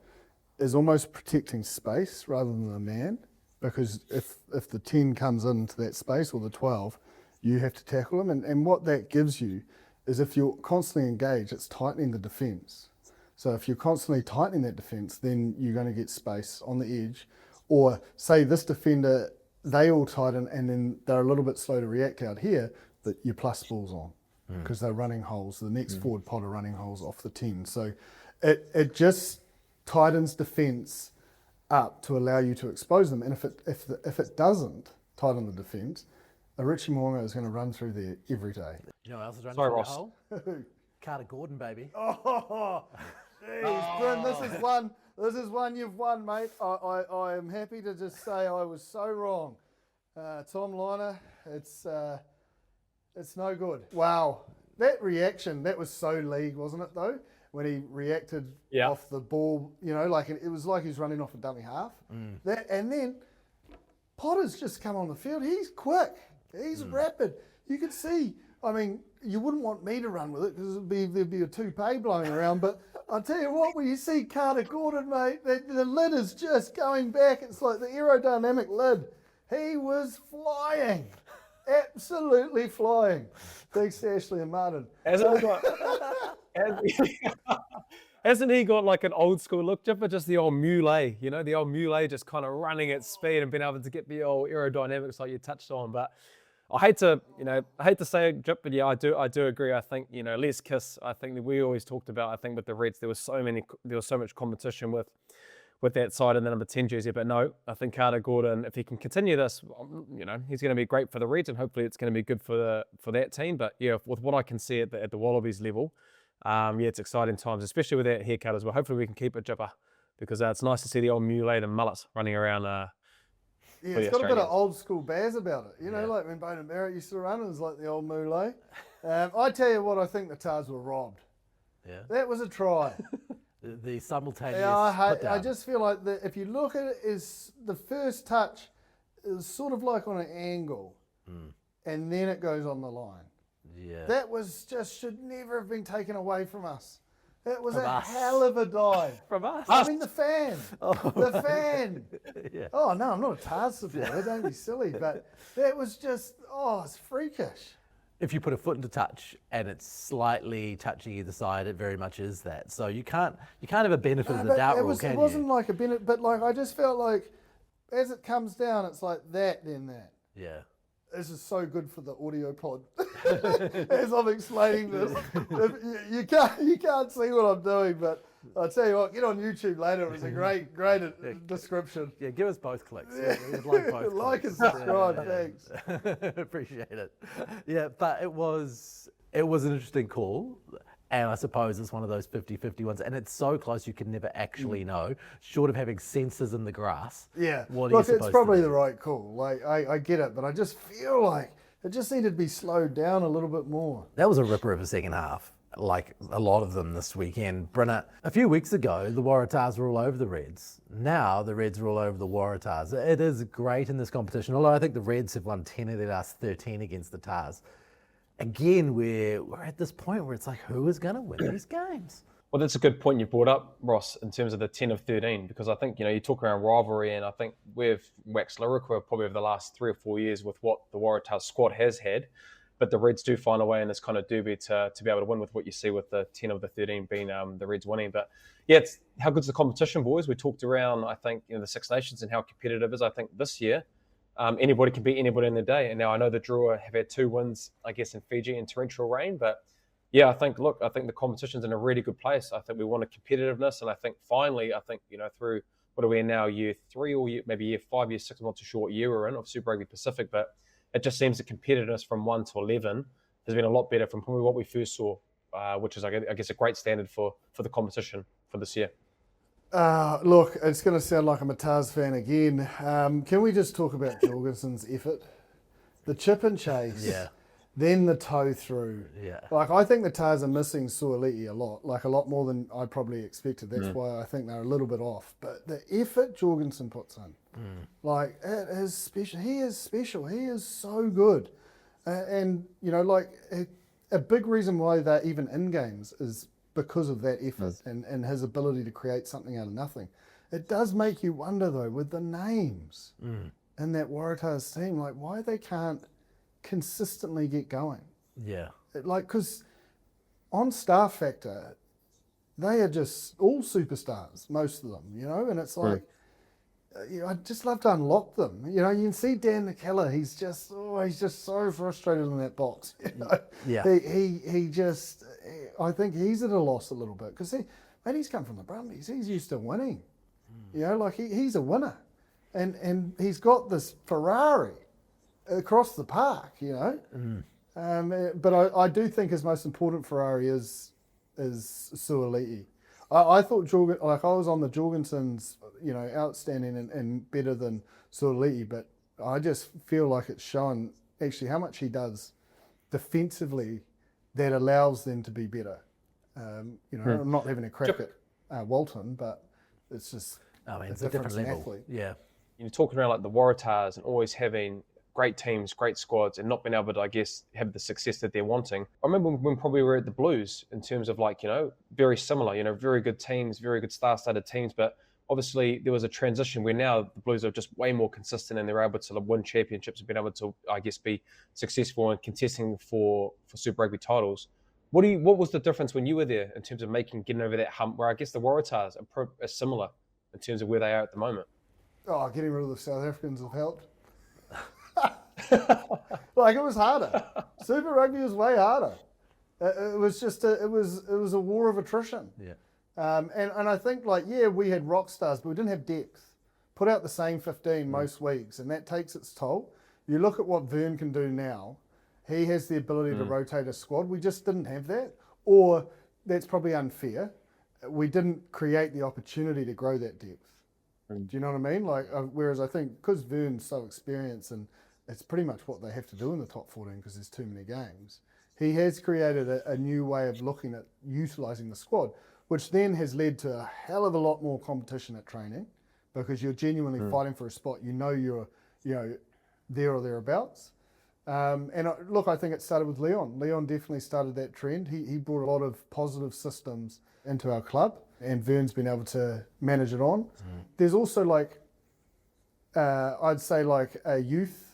is almost protecting space rather than the man, because if the 10 comes into that space, or the 12, you have to tackle him. And what that gives you is, if you're constantly engaged, it's tightening the defence. So if you're constantly tightening that defence, then you're going to get space on the edge. Or say this defender, they all tighten, and then they're a little bit slow to react out here, that you plus balls on, because they're running holes. The next forward pod are running holes off the 10. So it just tightens defence up to allow you to expose them. And if it doesn't tighten the defence, a Richie Mo'unga is going to run through there every day. You know who else is running Sorry, through Ross. the hole? Carter Gordon, baby. Oh, jeez, Bryn, this is one you've won, mate. I am happy to just say I was so wrong. Tom Liner, it's no good. Wow, that reaction, that was so league, wasn't it though? When he reacted off the ball, you know, like it was like he's running off a dummy half. That, and then Potter's just come on the field. He's quick. He's rapid. You could see. I mean, you wouldn't want me to run with it because there'd be a toupee blowing around. But I'll tell you what, when you see Carter Gordon, mate, the lid is just going back. It's like the aerodynamic lid. He was flying. Absolutely flying. Thanks to Ashley and Martin. Hasn't he got like an old school look, Jipper? Just the old muley, you know, the old muley just kind of running at speed and being able to get the old aerodynamics like you touched on. But I hate to say it, Jip, but yeah, I do agree. I think, you know, Les Kiss, I think that we always talked about, I think with the Reds, there was so much competition with that side and the number 10 jersey. But no, I think Carter Gordon, if he can continue this, you know, he's going to be great for the Reds, and hopefully it's going to be good for that team. But yeah, with what I can see at the Wallabies level, yeah, it's exciting times, especially with that haircut as well. Hopefully we can keep it, Jipper, because it's nice to see the old muley and mullets running around. Yeah, it's got a bit of old school Baz about it. You know, like when Bowden Barrett used to run, it was like the old muley. I tell you what, I think the Tars were robbed. Yeah. That was a try. The simultaneous. Yeah, I just feel like if you look at it, is the first touch is sort of like on an angle, and then it goes on the line. Yeah. That was just should never have been taken away from us. That was a hell of a dive. From us? I mean, the fan. The fan. Yeah. Oh, no, I'm not a Tars supporter. Don't be silly. But that was just, it's freakish. If you put a foot into touch and it's slightly touching either side, it very much is that. So you can't have a benefit of the doubt rule, can you? It wasn't like a benefit, but like I just felt like as it comes down, it's like that, then that. Yeah. This is so good for the audio pod. As I'm explaining this, you can't see what I'm doing, but I'll tell you what, get on YouTube later. It was a great description. Yeah, give us both clicks. Yeah, we'd like both like and subscribe, thanks. Appreciate it. Yeah, but it was an interesting call. And I suppose it's one of those 50-50 ones. And it's so close you can never actually know, short of having sensors in the grass. Yeah. Look, it's probably the right call. Like, I get it, but I just feel like it just needed to be slowed down a little bit more. That was a ripper of a second half, like a lot of them this weekend. Brenna, a few weeks ago, the Waratahs were all over the Reds. Now the Reds are all over the Waratahs. It is great in this competition, although I think the Reds have won 10 of their last 13 against the Tars. Again, we're at this point where it's like, who is going to win these games? Well, that's a good point you brought up, Ross, in terms of the 10 of 13, because I think, you know, you talk around rivalry, and I think we've waxed lyrical probably over the last 3 or 4 years with what the Waratahs squad has had, but the Reds do find a way in this kind of derby to be able to win with what you see with the 10 of the 13 being the Reds winning. But yeah, it's how good's the competition, boys? We talked around, I think, you know, the Six Nations and how competitive it is. I think this year, anybody can beat anybody in the day. And now I know the Drua have had 2 wins, I guess, in Fiji and torrential rain. But yeah, I think the competition's in a really good place. I think we want a competitiveness. And I think finally, you know, through, what are we in now, year 3 or maybe year 5, year 6, I'm not too sure what year we're in of Super Rugby Pacific. But it just seems the competitiveness from 1 to 11 has been a lot better from probably what we first saw, which is, I guess, a great standard for the competition for this year. Look, it's going to sound like I'm a Tars fan again. Can we just talk about Jorgensen's effort? The chip and chase, then the toe through. Yeah. Like, I think the Tars are missing Suoliti a lot more than I probably expected. That's why I think they're a little bit off. But the effort Jorgensen puts in, like, it is special. He is special. He is so good. And, you know, like, a big reason why they're even in games is because of that effort and his ability to create something out of nothing. It does make you wonder, though, with the names in that Waratahs team, like why they can't consistently get going. Yeah. Because on Star Factor, they are just all superstars, most of them, and it's like, I'd just love to unlock them. You can see Dan McKellar, he's just so frustrated in that box. Yeah. He just, I think he's at a loss a little bit because he's come from the Brumbies. He's used to winning. He's a winner. And he's got this Ferrari across the park, But I do think his most important Ferrari is Suoliti. I thought I was on the Jorgensons, outstanding and better than Suoliti, but I just feel like it's shown actually how much he does defensively that allows them to be better. I'm not having a crack at Walton, but it's just it's a different level. Athlete. Yeah. You're talking around like the Waratahs and always having great teams, great squads, and not being able to, I guess, have the success that they're wanting. I remember when probably we were at the Blues in terms of very similar, very good teams, very good star-studded teams, but obviously there was a transition where now the Blues are just way more consistent and they're able to win championships and been able to, I guess, be successful in contesting for Super Rugby titles. What was the difference when you were there in terms of getting over that hump where I guess the Waratahs are similar in terms of where they are at the moment? Oh, getting rid of the South Africans have helped. It was harder. Super Rugby was way harder. It was just it was a war of attrition. Yeah. And I think we had rock stars, but we didn't have depth. Put out the same 15 most weeks, and that takes its toll. You look at what Vern can do now. He has the ability to rotate a squad. We just didn't have that, or that's probably unfair. We didn't create the opportunity to grow that depth. Do you know what I mean? Whereas I think because Vern's so experienced and it's pretty much what they have to do in the top 14 because there's too many games, he has created a new way of looking at utilising the squad, which then has led to a hell of a lot more competition at training because you're genuinely fighting for a spot. You're there or thereabouts. I think it started with Leon. Leon definitely started that trend. He brought a lot of positive systems into our club, and Vern's been able to manage it on. There's also I'd say a youth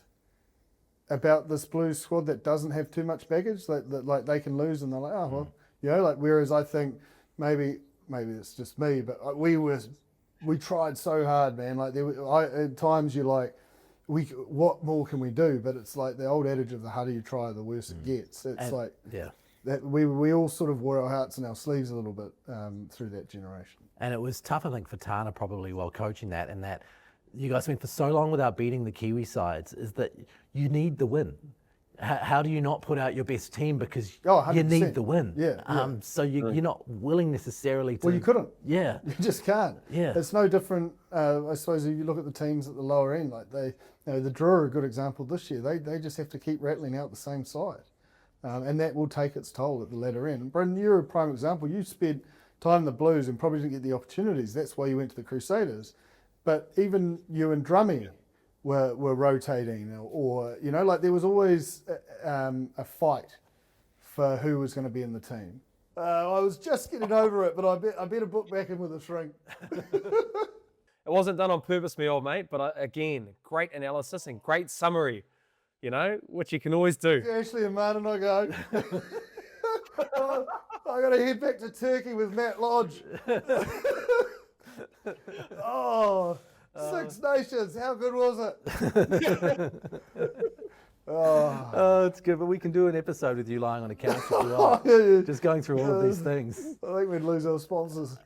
about this Blues squad that doesn't have too much baggage, that they can lose and they're like, oh well, whereas I think maybe it's just me, but we tried so hard, man. At times you're like, what more can we do? But it's like the old adage of the harder you try, the worse it gets. It's that we all sort of wore our hearts in our sleeves a little bit through that generation. And it was tough, I think, for Tana probably while coaching that, and that you guys went for so long without beating the Kiwi sides, is that you need the win. How do you not put out your best team because you need the win? Yeah. So you're not willing necessarily to... Well, you couldn't. Yeah. You just can't. Yeah. It's no different, I suppose, if you look at the teams at the lower end, the Drua are a good example this year. They just have to keep rattling out the same side. And that will take its toll at the latter end. Brendan, you're a prime example. You spent time in the Blues and probably didn't get the opportunities. That's why you went to the Crusaders. But even you and Drummy were rotating, or there was always a fight for who was going to be in the team. I was just getting over it, but I better book back in with a shrink. It wasn't done on purpose, me old mate, but again, great analysis and great summary, which you can always do. Ashley and Martin, I go. I got to head back to Turkey with Matt Lodge. Six Nations, how good was it? Oh, it's good, but we can do an episode with you lying on a couch if you like, just going through all of these things. I think we'd lose our sponsors.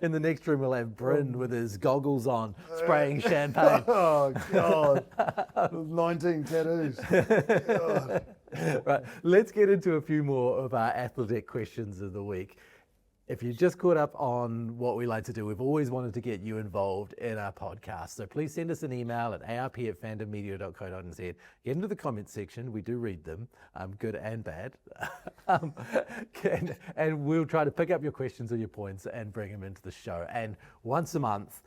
In the next room, we'll have Bryn with his goggles on, spraying champagne. Oh, God. 19 tattoos. God. Right, let's get into a few more of our athletic questions of the week. If you just caught up on what we like to do, we've always wanted to get you involved in our podcast. So please send us an email at arp@fandommedia.co.nz. Get into the comments section. We do read them, good and bad. And we'll try to pick up your questions or your points and bring them into the show. And once a month,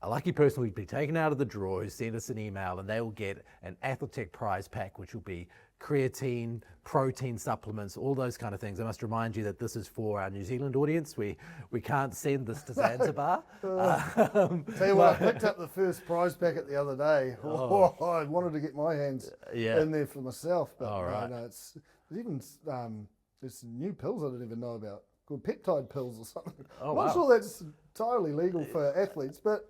a lucky person will be taken out of the draw who send us an email, and they will get an Athletech prize pack, which will be creatine, protein supplements, all those kind of things. I must remind you that this is for our New Zealand audience. We can't send this to Zanzibar. Tell you what, I picked up the first prize packet the other day. I wanted to get my hands in there for myself, but no, there's even there's some new pills I didn't even know about, called peptide pills or something. I'm not sure that's entirely legal for athletes, but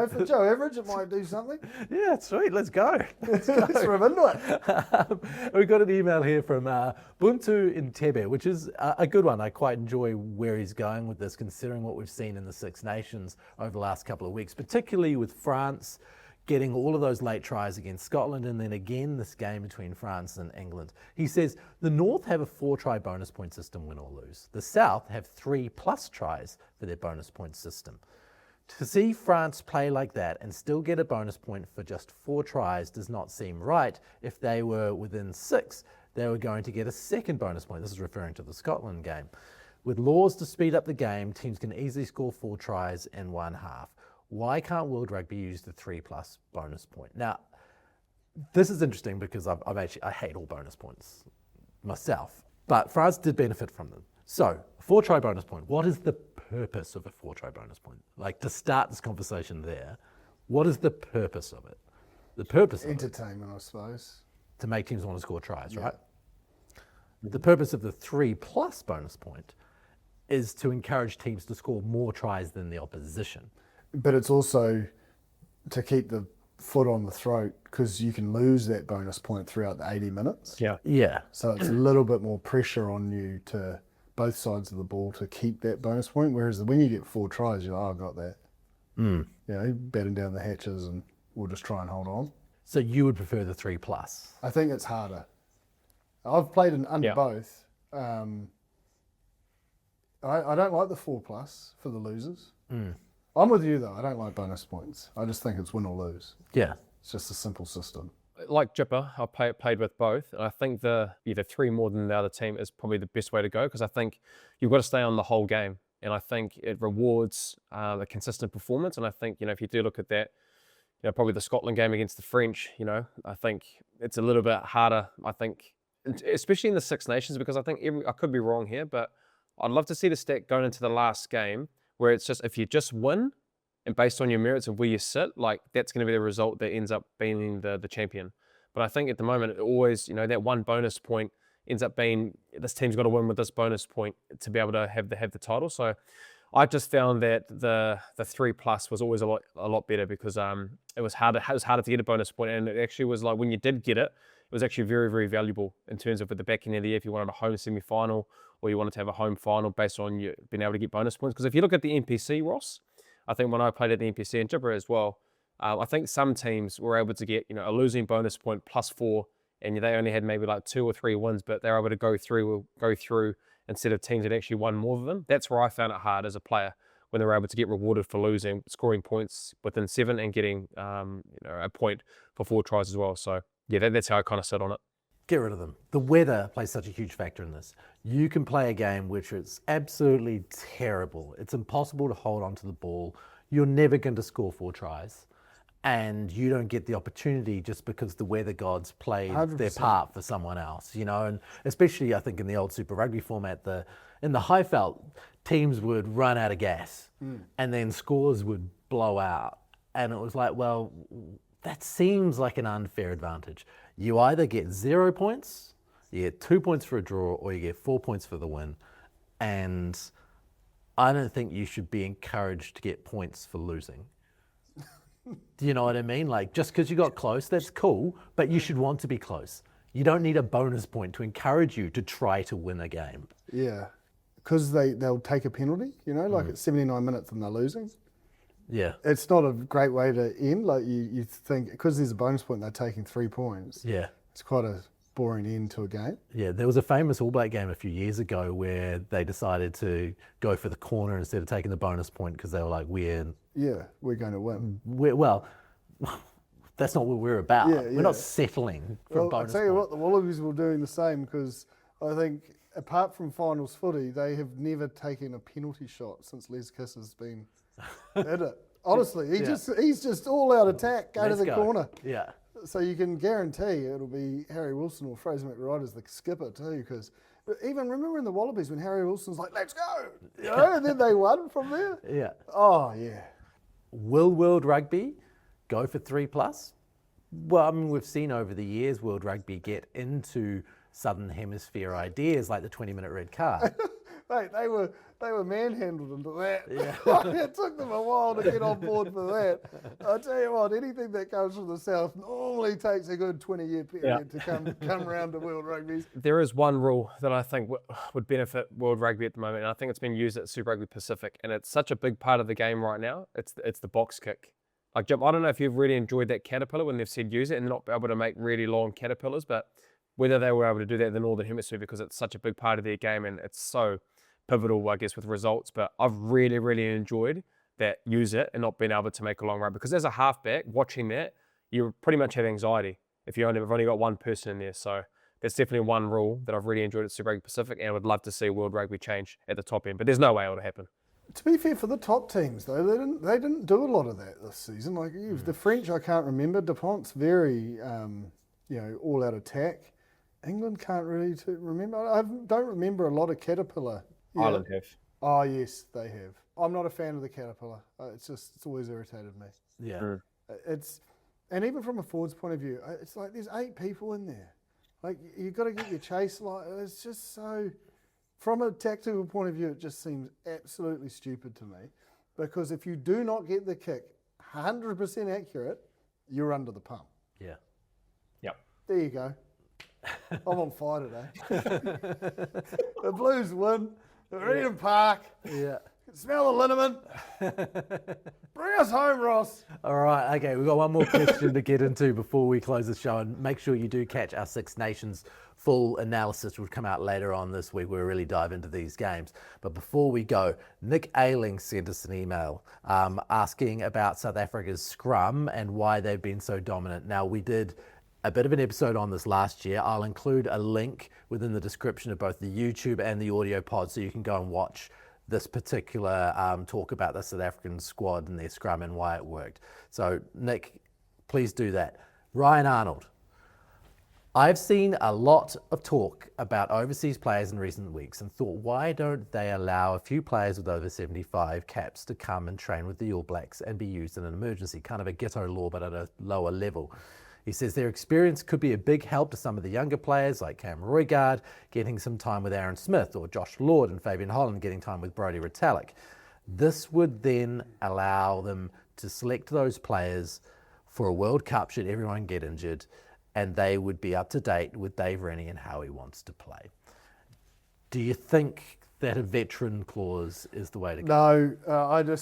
for Joe Average it might do something. Yeah, sweet, let's go. Let's rub into it. We've got an email here from Buntu Intebe, which is a good one. I quite enjoy where he's going with this, considering what we've seen in the Six Nations over the last couple of weeks, particularly with France getting all of those late tries against Scotland, and then again this game between France and England. He says the North have a 4-try bonus point system, win or lose. The South have 3+ tries for their bonus point system. To see France play like that and still get a bonus point for just 4 tries does not seem right. If they were within 6, they were going to get a second bonus point. This is referring to the Scotland game. With laws to speed up the game, teams can easily score 4 tries in one half. Why can't World Rugby use the 3+ bonus point? Now, this is interesting because I hate all bonus points myself, but France did benefit from them. So, 4-try bonus point. What is the purpose of a 4-try bonus point? Like, to start this conversation there, what is the purpose of it? The purpose of entertainment, I suppose. To make teams want to score tries, right? The purpose of the 3+ bonus point is to encourage teams to score more tries than the opposition. But it's also to keep the foot on the throat, because you can lose that bonus point throughout the 80 minutes. Yeah. So it's a little bit more pressure on you to both sides of the ball to keep that bonus point. Whereas when you get 4 tries, you're like, I got that. Batten down the hatches and we'll just try and hold on. So you would prefer the 3+? I think it's harder. I've played under both. I don't like the 4+ for the losers. I'm with you though. I don't like bonus points. I just think it's win or lose. Yeah. It's just a simple system. Like Jipper, I've played with both, and I think the either 3 more than the other team is probably the best way to go, because I think you've got to stay on the whole game, and I think it rewards a consistent performance. And I think, if you do look at that, probably the Scotland game against the French, I think it's a little bit harder. I think, especially in the Six Nations, because I think I could be wrong here, but I'd love to see the stat going into the last game where it's just, if you just win and based on your merits of where you sit, like that's going to be the result that ends up being the champion. But I think at the moment, it always, that one bonus point ends up being, this team's got to win with this bonus point to be able to have the title. So I just found that the 3+ was always a lot better, because it was harder to get a bonus point, and it actually was like, when you did get it, it was actually very, very valuable in terms of at the back end of the year, if you wanted a home semi-final or you wanted to have a home final based on you being able to get bonus points. Because if you look at the NPC, Ross, I think when I played at the NPC and Jibber as well, I think some teams were able to get a losing bonus point +4, and they only had maybe like 2 or 3 wins, but they were able to go through instead of teams that actually won more than them. That's where I found it hard as a player, when they were able to get rewarded for losing, scoring points within 7 and getting a point for 4 tries as well. So yeah, that's how I kind of sit on it. Get rid of them. The weather plays such a huge factor in this. You can play a game which is absolutely terrible. It's impossible to hold on to the ball. You're never going to score 4 tries. And you don't get the opportunity just because the weather gods played 100%. Their part for someone else, and especially I think in the old Super Rugby format, in the high felt, teams would run out of gas and then scores would blow out. And it was like, well, that seems like an unfair advantage. You either get 0 points, you get 2 points for a draw, or you get 4 points for the win. And I don't think you should be encouraged to get points for losing. Do you know what I mean? Like, just because you got close, that's cool, but you should want to be close. You don't need a bonus point to encourage you to try to win a game. Yeah, because they'll take a penalty, like at 79 minutes and they're losing. Yeah. It's not a great way to end. Like you think, because there's a bonus point, they're taking 3 points. Yeah. It's quite a boring end to a game. Yeah, there was a famous All Black game a few years ago where they decided to go for the corner instead of taking the bonus point because they were like, we're going to win. Well, that's not what we're about. Yeah, we're not settling for a bonus point. I'll tell you what, the Wallabies were doing the same, because I think apart from finals footy, they have never taken a penalty shot since Les Kiss has been at it. Honestly, he's just all out attack, go to the corner. Yeah. So you can guarantee it'll be Harry Wilson or Fraser McRide as the skipper too, because even remember in the Wallabies when Harry Wilson's like, let's go, you know, and then they won from there. Yeah. Oh, yeah. Will World Rugby go for 3+? Well, I mean, we've seen over the years World Rugby get into Southern Hemisphere ideas like the 20-minute red card. Mate, they were manhandled into that. Yeah. It took them a while to get on board for that. I'll tell you what, anything that comes from the south normally takes a good 20-year period to come around to World Rugby. There is one rule that I think would benefit World Rugby at the moment, and I think it's been used at Super Rugby Pacific, and it's such a big part of the game right now. It's the box kick. Like, Jim, I don't know if you've really enjoyed that caterpillar when they've said use it and not be able to make really long caterpillars, but whether they were able to do that in the Northern Hemisphere because it's such a big part of their game and it's so pivotal, I guess, with results. But I've really, really enjoyed that use it and not being able to make a long run, because as a halfback, watching that, you pretty much have anxiety if you've only got one person in there. So that's definitely one rule that I've really enjoyed at Super Rugby Pacific, and I would love to see World Rugby change at the top end. But there's no way it'll happen. To be fair, for the top teams though, they didn't do a lot of that this season. Like the French, I can't remember. Dupont's very, all out attack. England can't really remember. I don't remember a lot of caterpillar. Yeah. Ireland have. Oh yes, they have. I'm not a fan of the caterpillar. It's always irritated me. Yeah. And even from a forwards point of view, it's like there's 8 people in there. Like you've got to get your chase. Like it's just so. From a tactical point of view, it just seems absolutely stupid to me, because if you do not get the kick 100% accurate, you're under the pump. Yeah. Yep. There you go. I'm on fire today. The Blues win. They're Eden Park. Yeah. Smell the liniment. Bring us home, Ross. All right, okay, we've got one more question to get into before we close the show, and make sure you do catch our Six Nations full analysis, which will come out later on this week. We'll really dive into these games. But before we go, Nick Ayling sent us an email asking about South Africa's scrum and why they've been so dominant. Now, we did a bit of an episode on this last year. I'll include a link within the description of both the YouTube and the audio pod so you can go and watch this particular talk about the South African squad and their scrum and why it worked. So, Nick, please do that. Ryan Arnold. I've seen a lot of talk about overseas players in recent weeks and thought, why don't they allow a few players with over 75 caps to come and train with the All Blacks and be used in an emergency? Kind of a ghetto law, but at a lower level. He says their experience could be a big help to some of the younger players like Cam Roigard getting some time with Aaron Smith, or Josh Lord and Fabian Holland getting time with Brodie Retallick. This would then allow them to select those players for a World Cup should everyone get injured, and they would be up to date with Dave Rennie and how he wants to play. Do you think that a veteran clause is the way to go? No,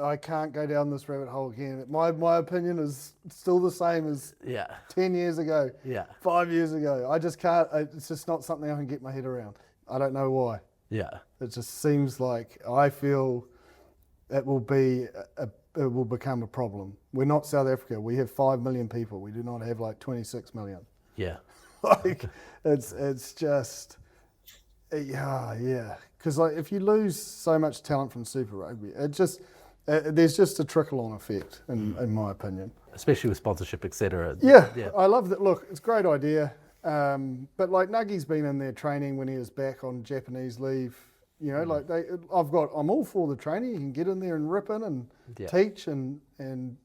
I can't go down this rabbit hole again. My opinion is still the same as 10 years ago, 5 years ago. I just can't, it's just not something I can get my head around. I don't know why. Yeah. It just seems like I feel it will become a problem. We're not South Africa. We have 5 million people. We do not have like 26 million. Yeah. Like it's just, yeah. Because like if you lose so much talent from Super Rugby, there's just a trickle-on effect, in my opinion. Especially with sponsorship, etc. Yeah, I love that. Look, it's a great idea. But like Nuggy's been in there training when he was back on Japanese leave. You know, like I'm all for the training. You can get in there and rip in and teach,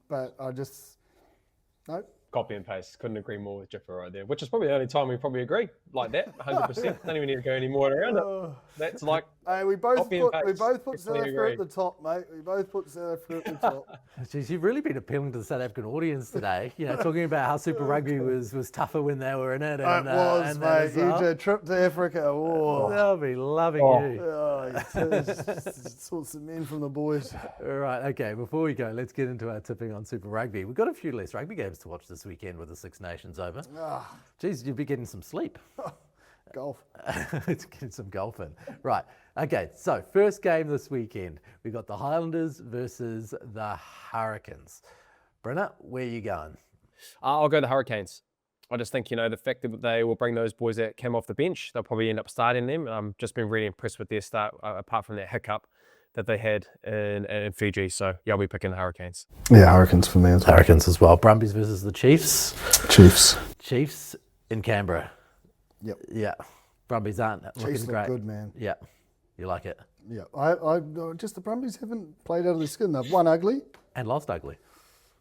but I just nope. Copy and paste. Couldn't agree more with Jiffer right there. Which is probably the only time we probably agree like that. 100%. Don't even need to go any more around it. That's like. Hey, we both put South Africa agree. at the top, mate. We both put South Africa at the top. Jeez, you've really been appealing to the South African audience today. You know, talking about how Super Rugby was tougher when they were in it. And, it was, and mate. Well. Huge trip to Africa. Oh. They'll be loving you. Sorts of men from the boys. All right, okay. Before we go, let's get into our tipping on Super Rugby. We've got a few less rugby games to watch this weekend with the Six Nations over. Geez, you'll be getting some sleep. Golf. Let's get some golf in. Right, okay, so first game this weekend. We've got the Highlanders versus the Hurricanes. Brenner, where are you going? I'll go the Hurricanes. I just think, the fact that they will bring those boys that came off the bench, they'll probably end up starting them. I've just been really impressed with their start, apart from that hiccup that they had in Fiji. So yeah, I'll be picking the Hurricanes. Yeah, Hurricanes for me as well. Hurricanes as well. Brumbies versus the Chiefs. Chiefs in Canberra. Yep. Yeah. Brumbies aren't Chiefs looking look great. good, man. Yeah. You like it. Yeah, I just the Brumbies haven't played out of their skin. They've won ugly. And lost ugly.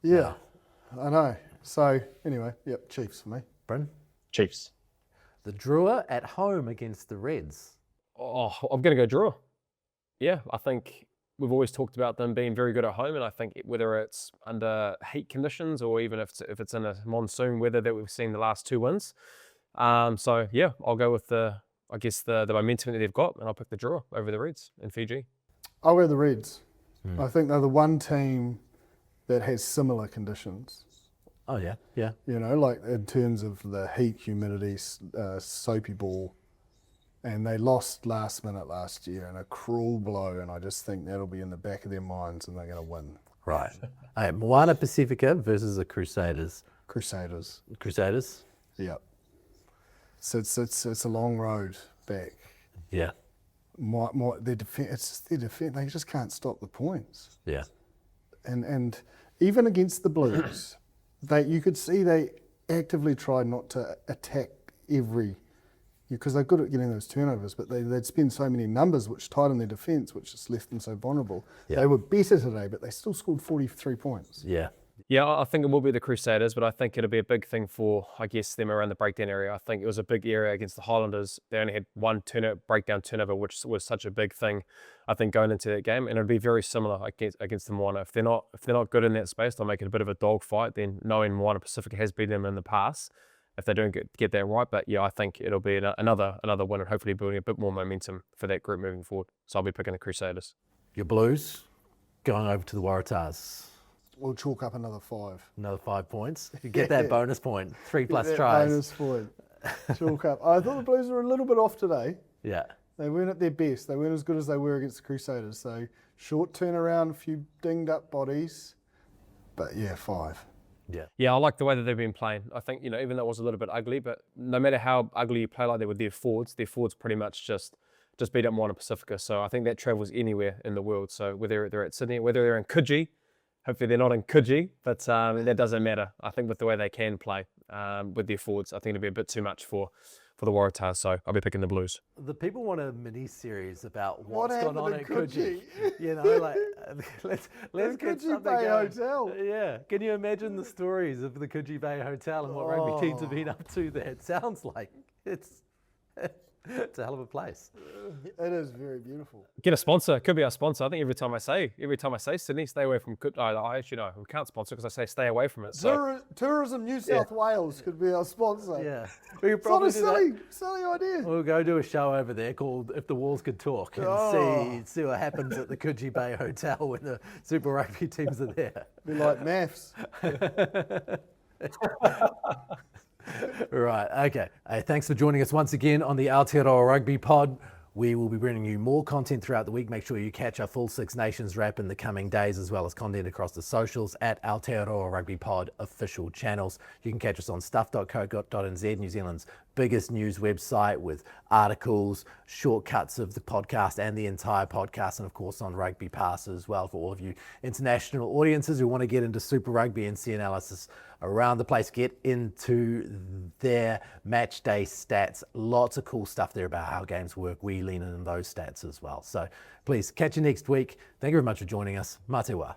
Yeah, I know. So anyway, yep, Chiefs for me. Bryn? Chiefs. The Drua at home against the Reds. Oh, I'm going to go Drua. Yeah, I think we've always talked about them being very good at home, and I think whether it's under heat conditions or even if it's in a monsoon weather that we've seen the last 2 wins. So yeah, I'll go with the momentum that they've got, and I'll pick the Drua over the Reds in Fiji. I'll go the Reds. I think they're the one team that has similar conditions. Oh, yeah. Yeah. You know, like in terms of the heat, humidity, soapy ball. And they lost last minute last year in a cruel blow, and I just think that'll be in the back of their minds and they're going to win. Right. Okay, Moana Pacifica versus the Crusaders. Crusaders. Crusaders? Yep. So it's a long road back. Yeah. Their defense, it's their defense. They just can't stop the points. Yeah. And even against the Blues, you could see they actively tried not to attack because they're good at getting those turnovers, but they'd spend so many numbers which tighten their defence, which just left them so vulnerable. Yeah. They were better today, but they still scored 43 points. Yeah. Yeah, I think it will be the Crusaders, but I think it'll be a big thing for, I guess, them around the breakdown area. I think it was a big area against the Highlanders. They only had one breakdown turnover, which was such a big thing, I think, going into that game. And it'll be very similar against the Moana. If they're not good in that space, they'll make it a bit of a dogfight. Then knowing Moana Pacifica has beaten them in the past, if they don't get that right. But yeah, I think it'll be another win, and hopefully building a bit more momentum for that group moving forward. So I'll be picking the Crusaders. Your Blues going over to the Waratahs. We'll chalk up another 5. Another 5 points. You get that bonus point. 3+ That tries. bonus point. Chalk up. I thought the Blues were a little bit off today. Yeah. They weren't at their best. They weren't as good as they were against the Crusaders. So short turnaround, a few dinged up bodies. But yeah, 5. Yeah, I like the way that they've been playing. I think, even though it was a little bit ugly, but no matter how ugly you play like that with their forwards pretty much just beat up Moana Pacifica. So I think that travels anywhere in the world. So whether they're at Sydney, whether they're in Coogee, hopefully they're not in Coogee, but that doesn't matter. I think with the way they can play with their forwards, I think it'll be a bit too much for the Waratahs. So I'll be picking the Blues. The people want a mini-series about What what's gone happened on in at Coogee. Let's The get Coogee something Bay going. Hotel. Yeah. Can you imagine the stories of the Coogee Bay Hotel and what rugby teams have been up to there? It sounds like it's a hell of a place. It is very beautiful. Get a sponsor. Could be our sponsor. I think every time I say Sydney, stay away from Coogee. I actually know we can't sponsor because I say stay away from it. So. Tourism New South Wales could be our sponsor. Yeah. We could It's not probably a do that. silly idea. We'll go do a show over there called If the Walls Could Talk and see what happens at the Coogee Bay Hotel when the Super Rugby teams are there. Be like maths. Right, okay. Hey, thanks for joining us once again on the Aotearoa Rugby Pod. We will be bringing you more content throughout the week. Make sure you catch our full Six Nations wrap in the coming days, as well as content across the socials at Aotearoa Rugby Pod official channels. You can catch us on stuff.co.nz, New Zealand's biggest news website, with articles, shortcuts of the podcast and the entire podcast, and of course on Rugby Pass as well for all of you international audiences who want to get into Super Rugby and see analysis around the place, get into their match day stats. Lots of cool stuff there about how games work. We lean in those stats as well. So please catch you next week. Thank you very much for joining us. Mā te wā.